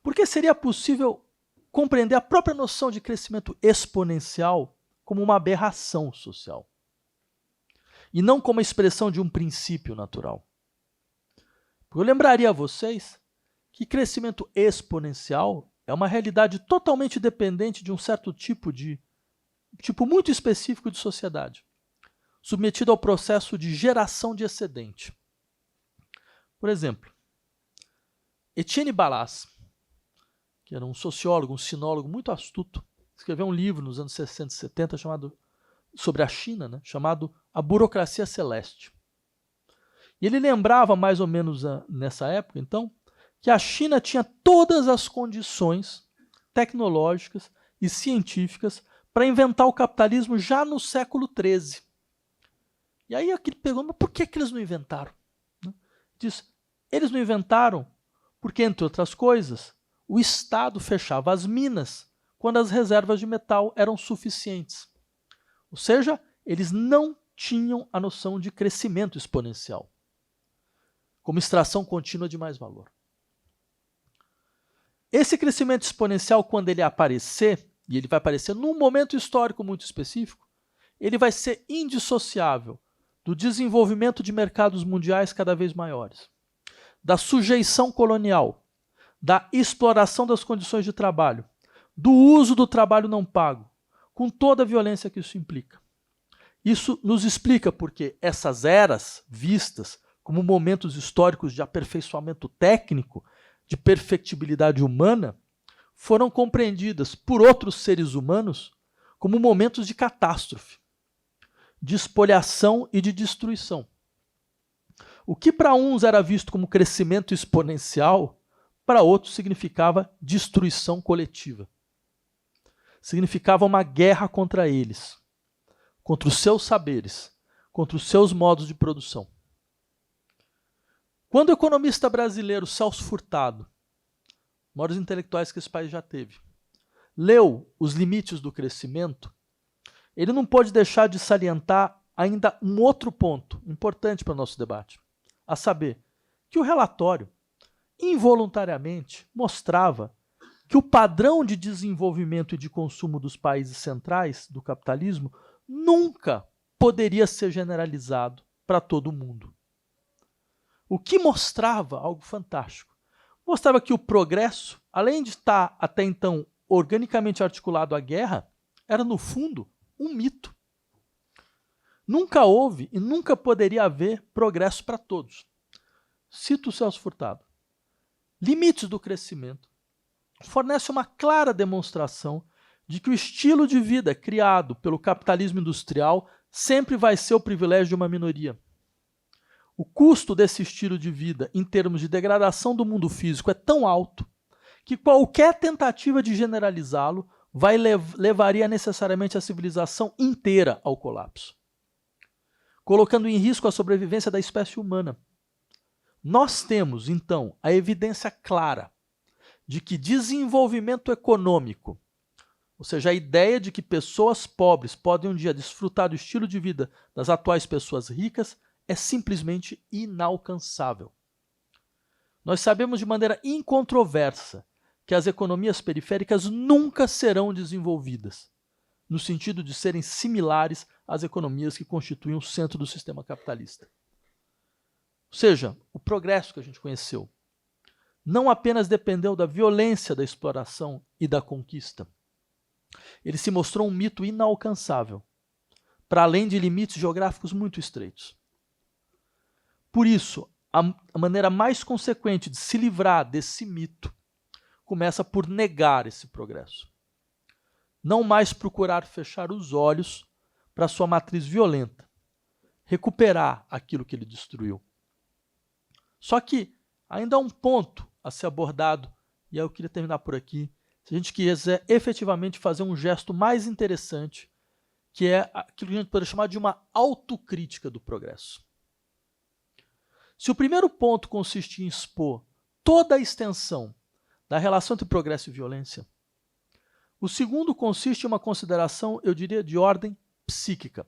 [SPEAKER 3] Porque seria possível compreender a própria noção de crescimento exponencial como uma aberração social, e não como a expressão de um princípio natural. Eu lembraria a vocês que crescimento exponencial é uma realidade totalmente dependente de um certo tipo muito específico de sociedade, submetido ao processo de geração de excedente. Por exemplo, Etienne Ballaz, que era um sociólogo, um sinólogo muito astuto, escreveu um livro nos anos 60 e 70 sobre a China, né, chamado A Burocracia Celeste. E ele lembrava, mais ou menos nessa época, então, que a China tinha todas as condições tecnológicas e científicas para inventar o capitalismo já no século XIII. E aí aquele pergunta, mas por que eles não inventaram? Diz, eles não inventaram porque, entre outras coisas, o Estado fechava as minas quando as reservas de metal eram suficientes. Ou seja, eles não tinham a noção de crescimento exponencial, como extração contínua de mais valor. Esse crescimento exponencial, quando ele aparecer, e ele vai aparecer num momento histórico muito específico, ele vai ser indissociável do desenvolvimento de mercados mundiais cada vez maiores, da sujeição colonial, da exploração das condições de trabalho, do uso do trabalho não pago, com toda a violência que isso implica. Isso nos explica porque essas eras vistas como momentos históricos de aperfeiçoamento técnico, de perfectibilidade humana, foram compreendidas por outros seres humanos como momentos de catástrofe, de espoliação e de destruição. O que para uns era visto como crescimento exponencial, para outros significava destruição coletiva. Significava uma guerra contra eles, contra os seus saberes, contra os seus modos de produção. Quando o economista brasileiro Celso Furtado, maiores intelectuais que esse país já teve, leu Os Limites do Crescimento, ele não pôde deixar de salientar ainda um outro ponto importante para o nosso debate, a saber, que o relatório, involuntariamente, mostrava que o padrão de desenvolvimento e de consumo dos países centrais do capitalismo nunca poderia ser generalizado para todo mundo. O que mostrava algo fantástico. Mostrava que o progresso, além de estar até então organicamente articulado à guerra, era, no fundo, um mito. Nunca houve e nunca poderia haver progresso para todos. Cito o Celso Furtado. Limites do Crescimento fornece uma clara demonstração de que o estilo de vida criado pelo capitalismo industrial sempre vai ser o privilégio de uma minoria. O custo desse estilo de vida, em termos de degradação do mundo físico, é tão alto que qualquer tentativa de generalizá-lo levaria necessariamente a civilização inteira ao colapso, colocando em risco a sobrevivência da espécie humana. Nós temos, então, a evidência clara de que desenvolvimento econômico, ou seja, a ideia de que pessoas pobres podem um dia desfrutar do estilo de vida das atuais pessoas ricas, é simplesmente inalcançável. Nós sabemos de maneira incontroversa que as economias periféricas nunca serão desenvolvidas, no sentido de serem similares às economias que constituem o centro do sistema capitalista. Ou seja, o progresso que a gente conheceu não apenas dependeu da violência da exploração e da conquista. Ele se mostrou um mito inalcançável, para além de limites geográficos muito estreitos. Por isso, a maneira mais consequente de se livrar desse mito começa por negar esse progresso. Não mais procurar fechar os olhos para sua matriz violenta, recuperar aquilo que ele destruiu. Só que ainda há um ponto a ser abordado, e aí eu queria terminar por aqui, se a gente quiser efetivamente fazer um gesto mais interessante, que é aquilo que a gente pode chamar de uma autocrítica do progresso. Se o primeiro ponto consiste em expor toda a extensão da relação entre progresso e violência, o segundo consiste em uma consideração, eu diria, de ordem psíquica.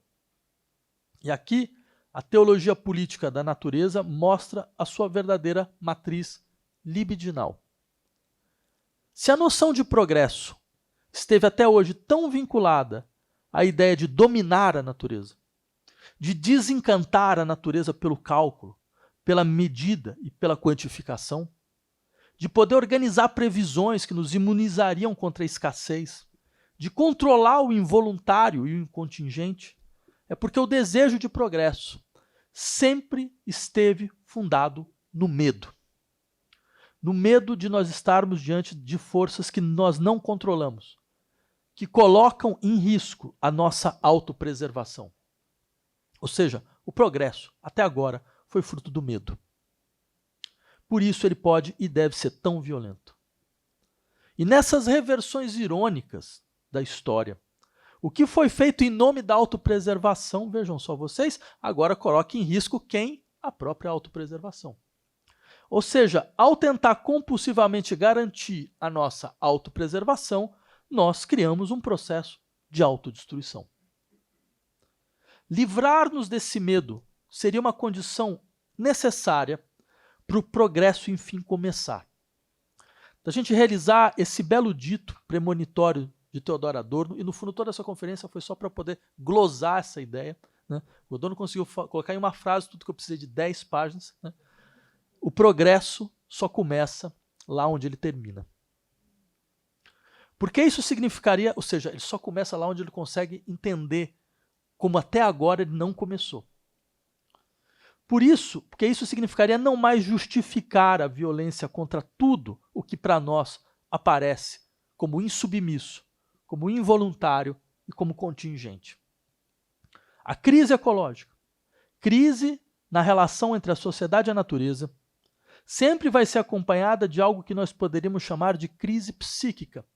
[SPEAKER 3] E aqui, a teologia política da natureza mostra a sua verdadeira matriz libidinal. Se a noção de progresso esteve até hoje tão vinculada à ideia de dominar a natureza, de desencantar a natureza pelo cálculo, pela medida e pela quantificação, de poder organizar previsões que nos imunizariam contra a escassez, de controlar o involuntário e o incontingente, é porque o desejo de progresso sempre esteve fundado no medo. No medo de nós estarmos diante de forças que nós não controlamos, que colocam em risco a nossa autopreservação. Ou seja, o progresso, até agora, foi fruto do medo. Por isso ele pode e deve ser tão violento. E nessas reversões irônicas da história, o que foi feito em nome da autopreservação, vejam só vocês, agora coloca em risco quem? A própria autopreservação. Ou seja, ao tentar compulsivamente garantir a nossa autopreservação, nós criamos um processo de autodestruição. Livrar-nos desse medo seria uma condição necessária para o progresso, enfim, começar. Da gente realizar esse belo dito premonitório de Theodor Adorno, e no fundo toda essa conferência foi só para poder glosar essa ideia, né? O Adorno conseguiu colocar em uma frase tudo que eu precisei de 10 páginas, né? O progresso só começa lá onde ele termina. Porque isso significaria, ou seja, ele só começa lá onde ele consegue entender como até agora ele não começou. Por isso, porque isso significaria não mais justificar a violência contra tudo o que para nós aparece como insubmisso, como involuntário e como contingente. A crise ecológica, crise na relação entre a sociedade e a natureza, sempre vai ser acompanhada de algo que nós poderíamos chamar de crise psíquica.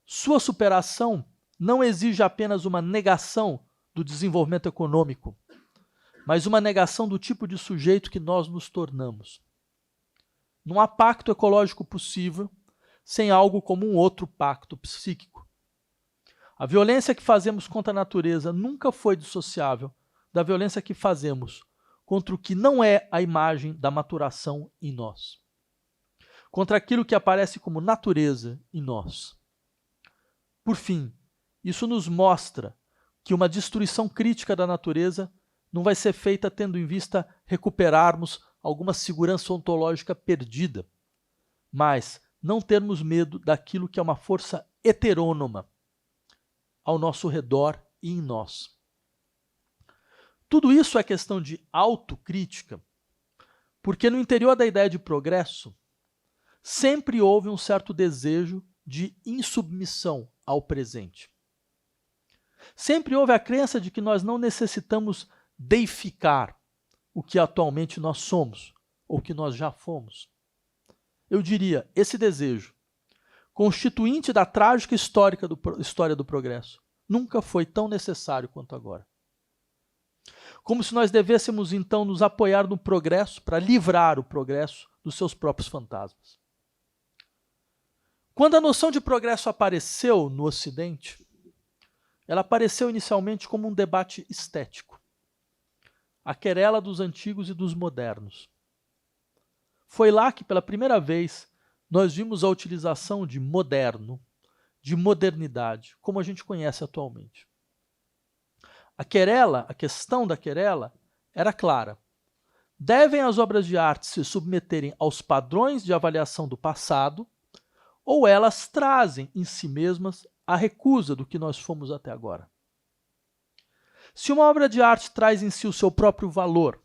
[SPEAKER 3] Sua superação não exige apenas uma negação do desenvolvimento econômico, mas uma negação do tipo de sujeito que nós nos tornamos. Não há pacto ecológico possível sem algo como um outro pacto psíquico. A violência que fazemos contra a natureza nunca foi dissociável da violência que fazemos contra o que não é a imagem da maturação em nós, contra aquilo que aparece como natureza em nós. Por fim, isso nos mostra que uma destruição crítica da natureza não vai ser feita tendo em vista recuperarmos alguma segurança ontológica perdida, mas não termos medo daquilo que é uma força heterônoma ao nosso redor e em nós. Tudo isso é questão de autocrítica, porque no interior da ideia de progresso sempre houve um certo desejo de insubmissão ao presente. Sempre houve a crença de que nós não necessitamos deificar o que atualmente nós somos, ou que nós já fomos. Eu diria, esse desejo, constituinte da trágica história do progresso, nunca foi tão necessário quanto agora. Como se nós devêssemos então nos apoiar no progresso para livrar o progresso dos seus próprios fantasmas. Quando a noção de progresso apareceu no Ocidente, ela apareceu inicialmente como um debate estético, a querela dos antigos e dos modernos. Foi lá que, pela primeira vez, nós vimos a utilização de moderno, de modernidade, como a gente conhece atualmente. A questão da querela era clara. Devem as obras de arte se submeterem aos padrões de avaliação do passado, ou elas trazem em si mesmas a recusa do que nós fomos até agora? Se uma obra de arte traz em si o seu próprio valor,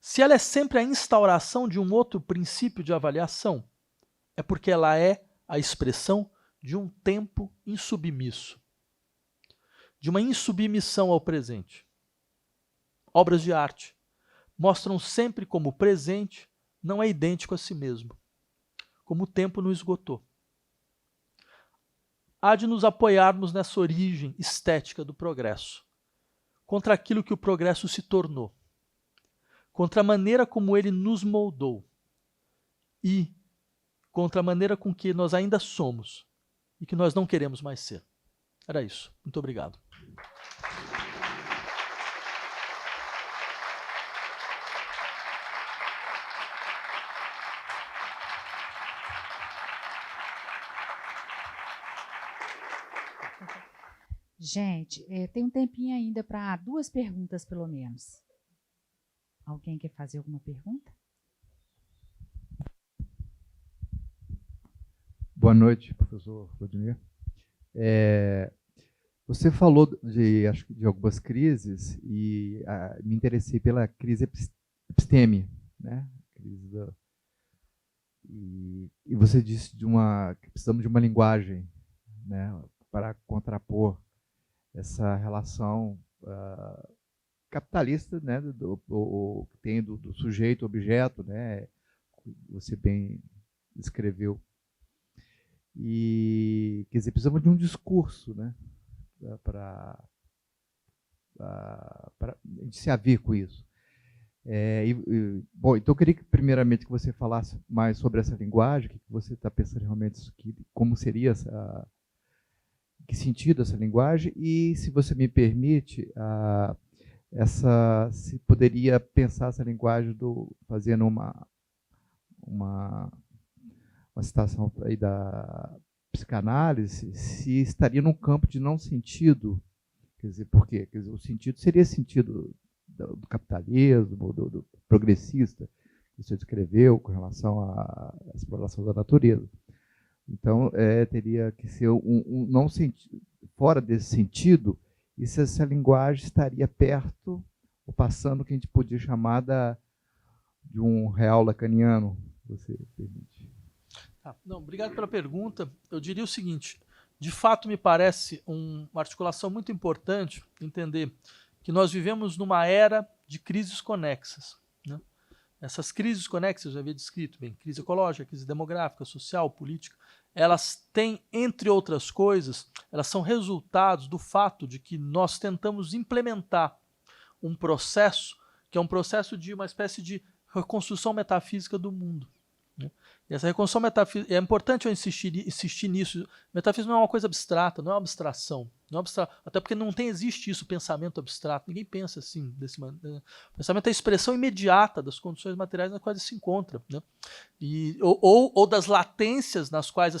[SPEAKER 3] se ela é sempre a instauração de um outro princípio de avaliação, é porque ela é a expressão de um tempo insubmisso, de uma insubmissão ao presente. Obras de arte mostram sempre como o presente não é idêntico a si mesmo, como o tempo não esgotou. Há de nos apoiarmos nessa origem estética do progresso, contra aquilo que o progresso se tornou, contra a maneira como ele nos moldou e contra a maneira com que nós ainda somos e que nós não queremos mais ser. Era isso. Muito obrigado.
[SPEAKER 4] Gente, tem um tempinho ainda para 2 perguntas, pelo menos. Alguém quer fazer alguma pergunta?
[SPEAKER 5] Boa noite, professor Vladimir. Você falou acho que de algumas crises e me interessei pela crise episteme, né? E você disse que precisamos de uma linguagem, né, para contrapor essa relação capitalista, né, do sujeito-objeto, né, você bem descreveu. E, quer dizer, precisamos de um discurso, né, para a gente se haver com isso. Bom, então eu queria primeiramente que você falasse mais sobre essa linguagem, o que você está pensando realmente, como seria que sentido essa linguagem, e, se você me permite, se poderia pensar essa linguagem fazendo uma citação aí da psicanálise, se estaria num campo de não sentido. Quer dizer, por quê? Quer dizer, o sentido seria sentido do capitalismo, do progressista, que você descreveu com relação à exploração da natureza. Então, teria que ser um não sentido, fora desse sentido, e se essa linguagem estaria perto, ou passando o que a gente podia chamar de um real lacaniano, você permite.
[SPEAKER 3] Não, obrigado pela pergunta. Eu diria o seguinte, de fato me parece uma articulação muito importante entender que nós vivemos numa era de crises conexas, né? essas crises conexas, eu já havia descrito, bem, crise ecológica, crise demográfica, social, política, elas têm, entre outras coisas, elas são resultados do fato de que nós tentamos implementar um processo que é um processo de uma espécie de reconstrução metafísica do mundo. Né? E essa reconstrução metafísica, é importante eu insistir nisso, metafísica não é uma coisa abstrata, não é uma abstração. Não é abstrato, até porque não existe isso, pensamento abstrato. Ninguém pensa assim. O pensamento é a expressão imediata das condições materiais nas quais ele se encontra. Né? Ou das latências das quais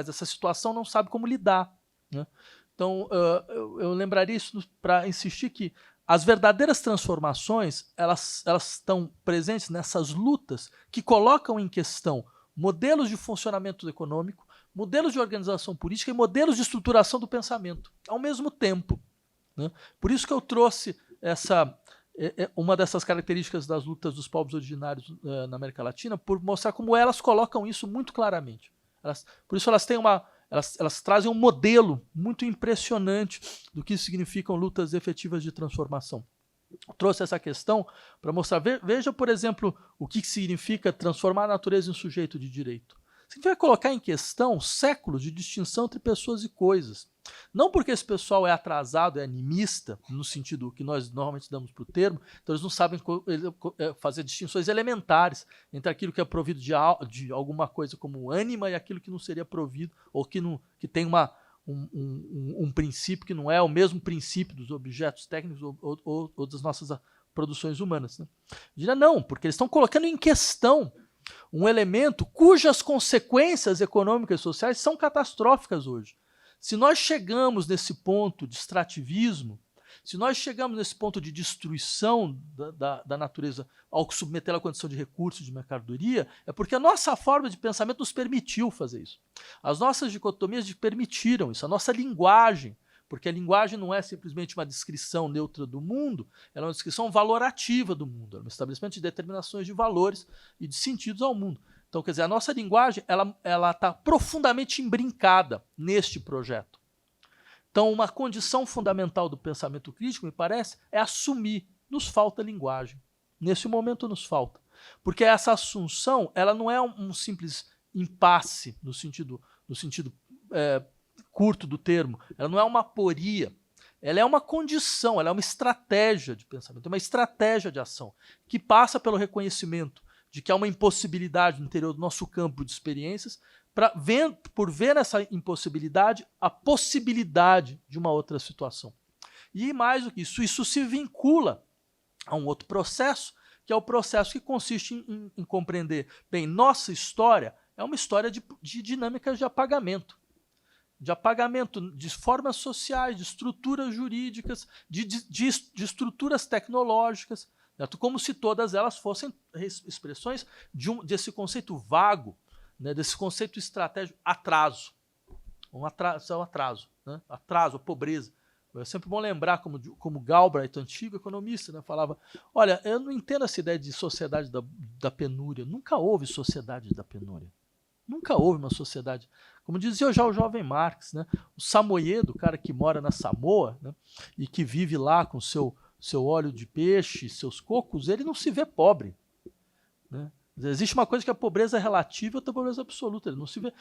[SPEAKER 3] essa situação não sabe como lidar. Né? Então, eu lembraria isso para insistir que as verdadeiras transformações elas estão presentes nessas lutas que colocam em questão modelos de funcionamento econômico, modelos de organização política e modelos de estruturação do pensamento, ao mesmo tempo. Né? Por isso que eu trouxe uma dessas características das lutas dos povos originários na América Latina, por mostrar como elas colocam isso muito claramente. Por isso elas trazem um modelo muito impressionante do que significam lutas efetivas de transformação. Eu trouxe essa questão para mostrar, veja, por exemplo, o que significa transformar a natureza em sujeito de direito. Significa colocar em questão séculos de distinção entre pessoas e coisas. Não porque esse pessoal é atrasado, é animista, no sentido que nós normalmente damos para o termo, então eles não sabem fazer distinções elementares entre aquilo que é provido de alguma coisa como ânima e aquilo que não seria provido, ou que tem um princípio que não é o mesmo princípio dos objetos técnicos ou das nossas produções humanas. Né? Eu diria não, porque eles estão colocando em questão um elemento cujas consequências econômicas e sociais são catastróficas hoje. Se nós chegamos nesse ponto de extrativismo, se nós chegamos nesse ponto de destruição da natureza ao submetê-la à condição de recurso, de mercadoria, é porque a nossa forma de pensamento nos permitiu fazer isso. As nossas dicotomias permitiram isso, a nossa linguagem, porque a linguagem não é simplesmente uma descrição neutra do mundo, ela é uma descrição valorativa do mundo, é um estabelecimento de determinações de valores e de sentidos ao mundo. Então, quer dizer, a nossa linguagem ela está profundamente imbrincada neste projeto. Então, uma condição fundamental do pensamento crítico, me parece, é assumir. Nos falta linguagem. Nesse momento nos falta. Porque essa assunção ela não é um simples impasse, no sentido curto do termo. Ela não é uma aporia. Ela é uma condição, ela é uma estratégia de pensamento, é uma estratégia de ação, que passa pelo reconhecimento de que há uma impossibilidade no interior do nosso campo de experiências, por ver nessa impossibilidade a possibilidade de uma outra situação. E mais do que isso se vincula a um outro processo, que é o processo que consiste em compreender, bem, nossa história é uma história de dinâmicas de apagamento de formas sociais, de estruturas jurídicas, de estruturas tecnológicas, certo? Como se todas elas fossem expressões desse conceito vago, né, desse conceito estratégico, atraso. Atraso, né? Atraso, pobreza. É sempre bom lembrar como Galbraith, antigo economista, né, falava, olha, eu não entendo essa ideia de sociedade da penúria. Nunca houve sociedade da penúria. Nunca houve uma sociedade. Como dizia já o jovem Marx, né, o samoiedo, o cara que mora na Samoa, né, e que vive lá com seu óleo de peixe, seus cocos, ele não se vê pobre. Né? Existe uma coisa que é a pobreza relativa e outra pobreza absoluta. Ele não se vê.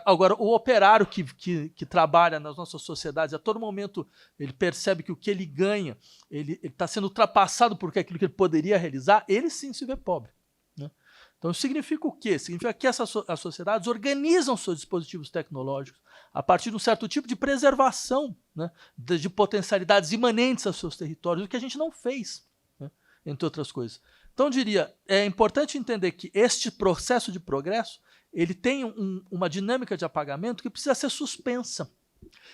[SPEAKER 3] Agora o operário que trabalha nas nossas sociedades, a todo momento ele percebe que o que ele ganha ele está sendo ultrapassado por aquilo que ele poderia realizar, ele sim se vê pobre. Né? Então isso significa o quê? Significa que as sociedades organizam seus dispositivos tecnológicos a partir de um certo tipo de preservação, né, de potencialidades imanentes aos seus territórios, o que a gente não fez, né, entre outras coisas. Então, eu diria, é importante entender que este processo de progresso ele tem uma dinâmica de apagamento que precisa ser suspensa.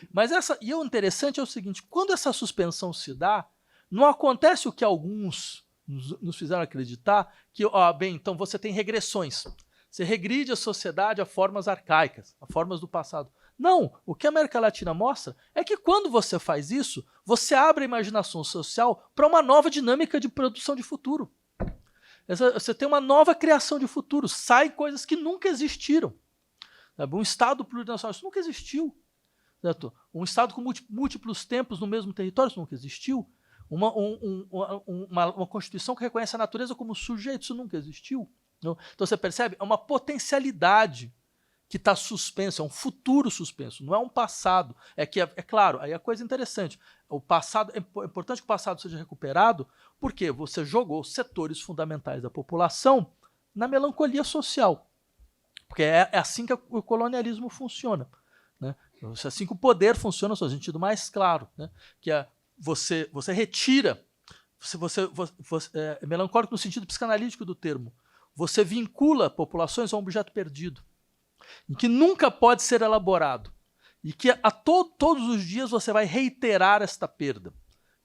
[SPEAKER 3] Mas o interessante é o seguinte, quando essa suspensão se dá, não acontece o que alguns nos fizeram acreditar, que, bem, então você tem regressões. Você regride a sociedade a formas arcaicas, a formas do passado. Não, o que a América Latina mostra é que quando você faz isso, você abre a imaginação social para uma nova dinâmica de produção de futuro. Você tem uma nova criação de futuro, saem coisas que nunca existiram. Um Estado plurinacional, isso nunca existiu. Certo? Um Estado com múltiplos tempos no mesmo território, isso nunca existiu. Uma Constituição que reconhece a natureza como sujeito, isso nunca existiu. Não? Então você percebe? É uma potencialidade que está suspenso, é um futuro suspenso, não é um passado. É claro, aí a coisa interessante. O passado, é importante que o passado seja recuperado, porque você jogou setores fundamentais da população na melancolia social. Porque é assim que o colonialismo funciona. Né? É assim que o poder funciona no seu sentido mais claro. Né? Que você retira, é melancólico no sentido psicanalítico do termo, você vincula populações a um objeto perdido, em que nunca pode ser elaborado, e que todos os dias você vai reiterar esta perda,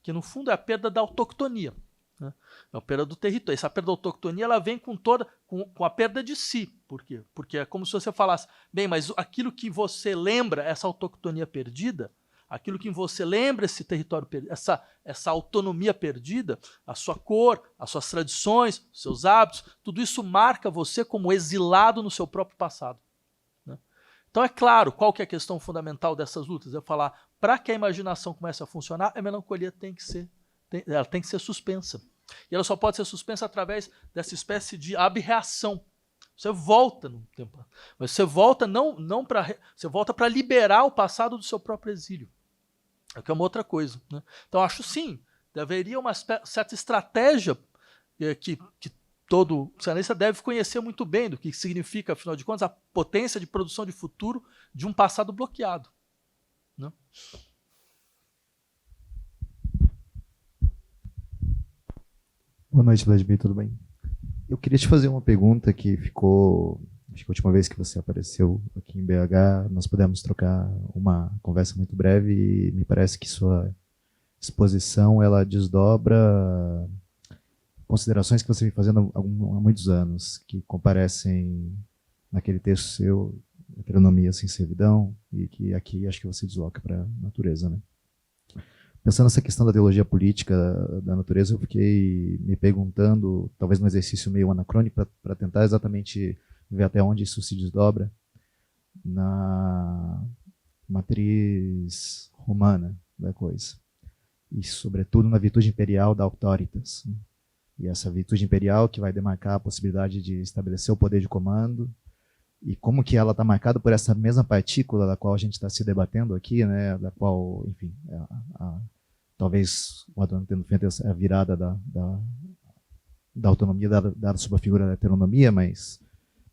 [SPEAKER 3] que no fundo é a perda da autoctonia, né? É a perda do território. Essa perda da autoctonia ela vem com a perda de si. Por quê? Porque é como se você falasse, bem, mas aquilo que você lembra, essa autoctonia perdida, aquilo que você lembra, esse território perdido, essa autonomia perdida, a sua cor, as suas tradições, os seus hábitos, tudo isso marca você como exilado no seu próprio passado. Então é claro, qual que é a questão fundamental dessas lutas? É falar, para que a imaginação comece a funcionar, a melancolia tem que ser suspensa. E ela só pode ser suspensa através dessa espécie de abreação. Você volta no tempo, mas você volta você volta para liberar o passado do seu próprio exílio. É que é uma outra coisa. Né? Então acho sim, haveria uma certa estratégia que todo psicanalista deve conhecer muito bem do que significa, afinal de contas, a potência de produção de futuro de um passado bloqueado. Né?
[SPEAKER 6] Boa noite, Vladimir, tudo bem? Eu queria te fazer uma pergunta que ficou... Acho que a última vez que você apareceu aqui em BH, nós pudemos trocar uma conversa muito breve e me parece que sua exposição ela desdobra considerações que você vem fazendo há muitos anos, que comparecem naquele texto seu, Heteronomia sem Servidão, e que aqui acho que você desloca para a natureza. Né? Pensando nessa questão da teologia política da natureza, eu fiquei me perguntando, talvez num exercício meio anacrônico, para tentar exatamente ver até onde isso se desdobra na matriz romana da coisa, e sobretudo na virtude imperial da auctoritas, né? E essa virtude imperial que vai demarcar a possibilidade de estabelecer o poder de comando, e como que ela está marcada por essa mesma partícula da qual a gente está se debatendo aqui, né, da qual, enfim, talvez o Adorno tendo feito a virada da autonomia dada sob a figura da heteronomia, mas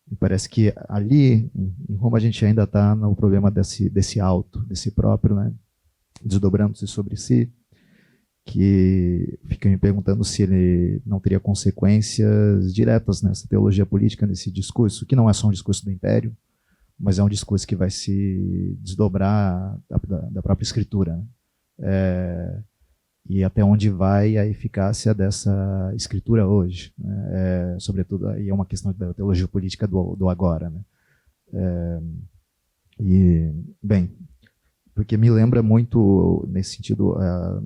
[SPEAKER 6] me parece que ali, em Roma, a gente ainda está no problema desse auto, desse próprio, né, desdobrando-se sobre si, que fica me perguntando se ele não teria consequências diretas nessa teologia política, nesse discurso, que não é só um discurso do Império, mas é um discurso que vai se desdobrar da própria escritura. Né? E até onde vai a eficácia dessa escritura hoje. Né? Sobretudo, aí é uma questão da teologia política do agora. Né? Bem, porque me lembra muito, nesse sentido,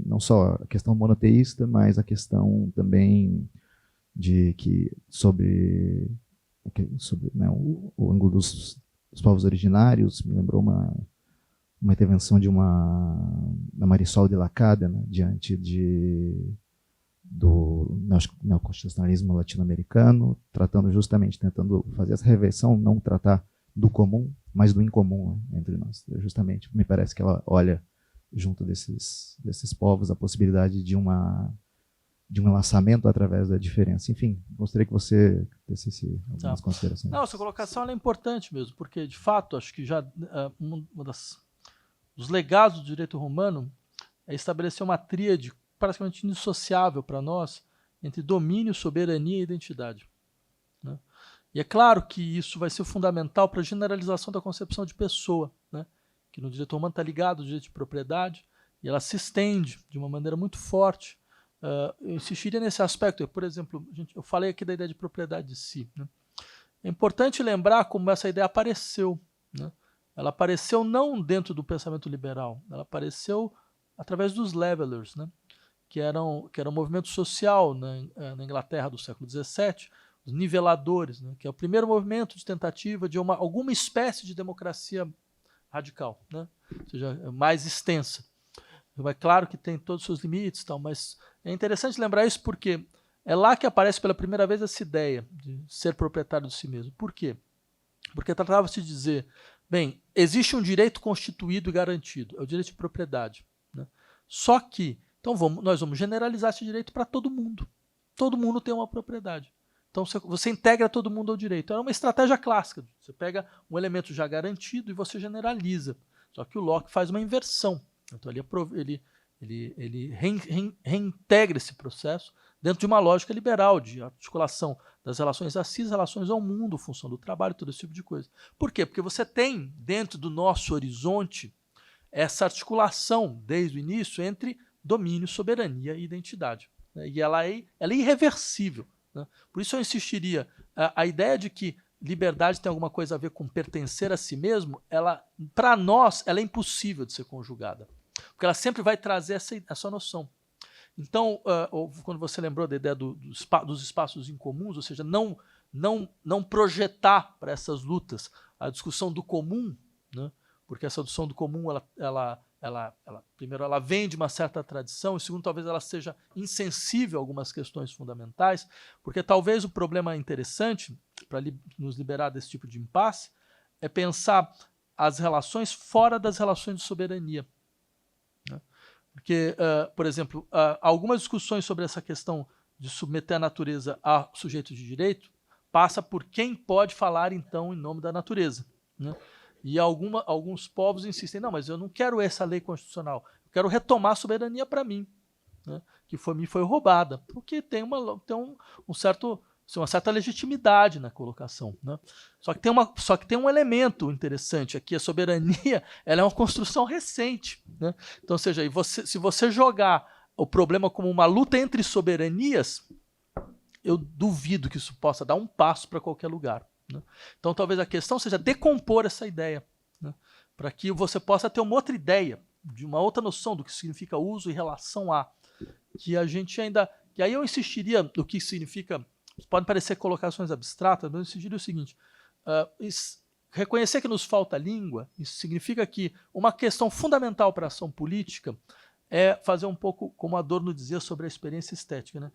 [SPEAKER 6] não só a questão monoteísta, mas a questão também sobre né, o ângulo dos povos originários. Me lembrou uma intervenção da Marisol de Lacada, né, diante do neoconstitucionalismo latino-americano, tentando fazer essa reversão, não tratar do comum, mas do incomum, né, entre nós. Justamente, me parece que ela olha junto desses povos a possibilidade de um enlaçamento através da diferença. Enfim, gostaria que você tecesse algumas considerações.
[SPEAKER 3] Não, essa colocação é importante mesmo, porque, de fato, acho que já dos legados do direito romano é estabelecer uma tríade praticamente indissociável para nós entre domínio, soberania e identidade. Né? E é claro que isso vai ser fundamental para a generalização da concepção de pessoa, né? Que no direito romano está ligado ao direito de propriedade, e ela se estende de uma maneira muito forte. Eu insistiria nesse aspecto. Por exemplo, eu falei aqui da ideia de propriedade de si. Né? É importante lembrar como essa ideia apareceu. Né? Ela apareceu não dentro do pensamento liberal, ela apareceu através dos levelers, né? que era um movimento social na Inglaterra do século XVII, os niveladores, né? que é o primeiro movimento de tentativa de alguma espécie de democracia radical, né? Ou seja, mais extensa. É claro que tem todos os seus limites, tal, mas é interessante lembrar isso porque é lá que aparece pela primeira vez essa ideia de ser proprietário de si mesmo. Por quê? Porque tratava-se de dizer, bem, existe um direito constituído e garantido, é o direito de propriedade, né? Só que, então nós vamos generalizar esse direito para todo mundo. Todo mundo tem uma propriedade. Então você integra todo mundo ao direito. É uma estratégia clássica. Você pega um elemento já garantido e você generaliza. Só que o Locke faz uma inversão. Então ele reintegra esse processo dentro de uma lógica liberal, de articulação das relações a si, relações ao mundo, função do trabalho, todo esse tipo de coisa. Por quê? Porque você tem, dentro do nosso horizonte, essa articulação, desde o início, entre domínio, soberania e identidade. E ela é irreversível, né? Por isso eu insistiria, a ideia de que liberdade tem alguma coisa a ver com pertencer a si mesmo, para nós, ela é impossível de ser conjugada. Porque ela sempre vai trazer essa noção. Então, quando você lembrou da ideia dos espaços incomuns, ou seja, não projetar para essas lutas a discussão do comum, né? Porque essa discussão do comum, primeiro, ela vem de uma certa tradição, e segundo, talvez ela seja insensível a algumas questões fundamentais, porque talvez o problema interessante, para nos liberar desse tipo de impasse, é pensar as relações fora das relações de soberania. Né? Porque, por exemplo, algumas discussões sobre essa questão de submeter a natureza a sujeitos de direito passa por quem pode falar, então, em nome da natureza, né? E alguns povos insistem, não, mas eu não quero essa lei constitucional, eu quero retomar a soberania para mim, né, que me foi roubada, porque tem uma certa legitimidade na colocação, né? Só que tem um elemento interessante aqui, a soberania ela é uma construção recente, né? Então, ou seja, se você jogar o problema como uma luta entre soberanias, eu duvido que isso possa dar um passo para qualquer lugar. Né? Então, talvez a questão seja decompor essa ideia, né? Para que você possa ter uma outra ideia, de uma outra noção do que significa uso em relação a, que a gente ainda... E aí eu insistiria no que significa... Podem parecer colocações abstratas, mas eu insistiria o seguinte, reconhecer que nos falta língua, isso significa que uma questão fundamental para a ação política é fazer um pouco, como Adorno dizia sobre a experiência estética, né?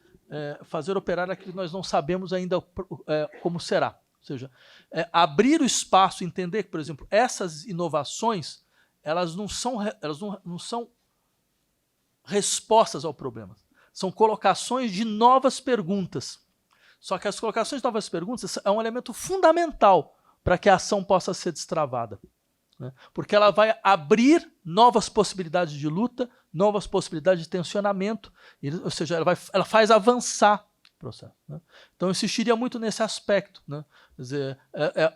[SPEAKER 3] Fazer operar aquilo que nós não sabemos ainda como será. Ou seja, abrir o espaço, entender que, por exemplo, essas inovações, elas não são respostas ao problema. São colocações de novas perguntas. Só que as colocações de novas perguntas é um elemento fundamental para que a ação possa ser destravada, né? Porque ela vai abrir novas possibilidades de luta, novas possibilidades de tensionamento, ou seja, ela faz avançar o processo, né? Então eu insistiria muito nesse aspecto, né? Quer dizer,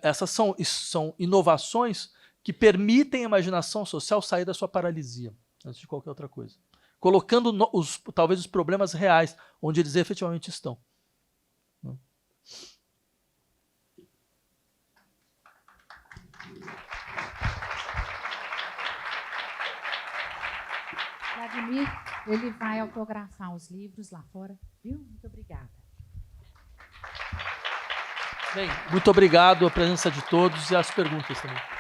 [SPEAKER 3] essas são inovações que permitem a imaginação social sair da sua paralisia, antes de qualquer outra coisa. Colocando talvez os problemas reais, onde eles efetivamente estão.
[SPEAKER 4] Vladimir, ele vai autografar os livros lá fora, viu? Muito obrigada.
[SPEAKER 3] Bem, muito obrigado a presença de todos e as perguntas também.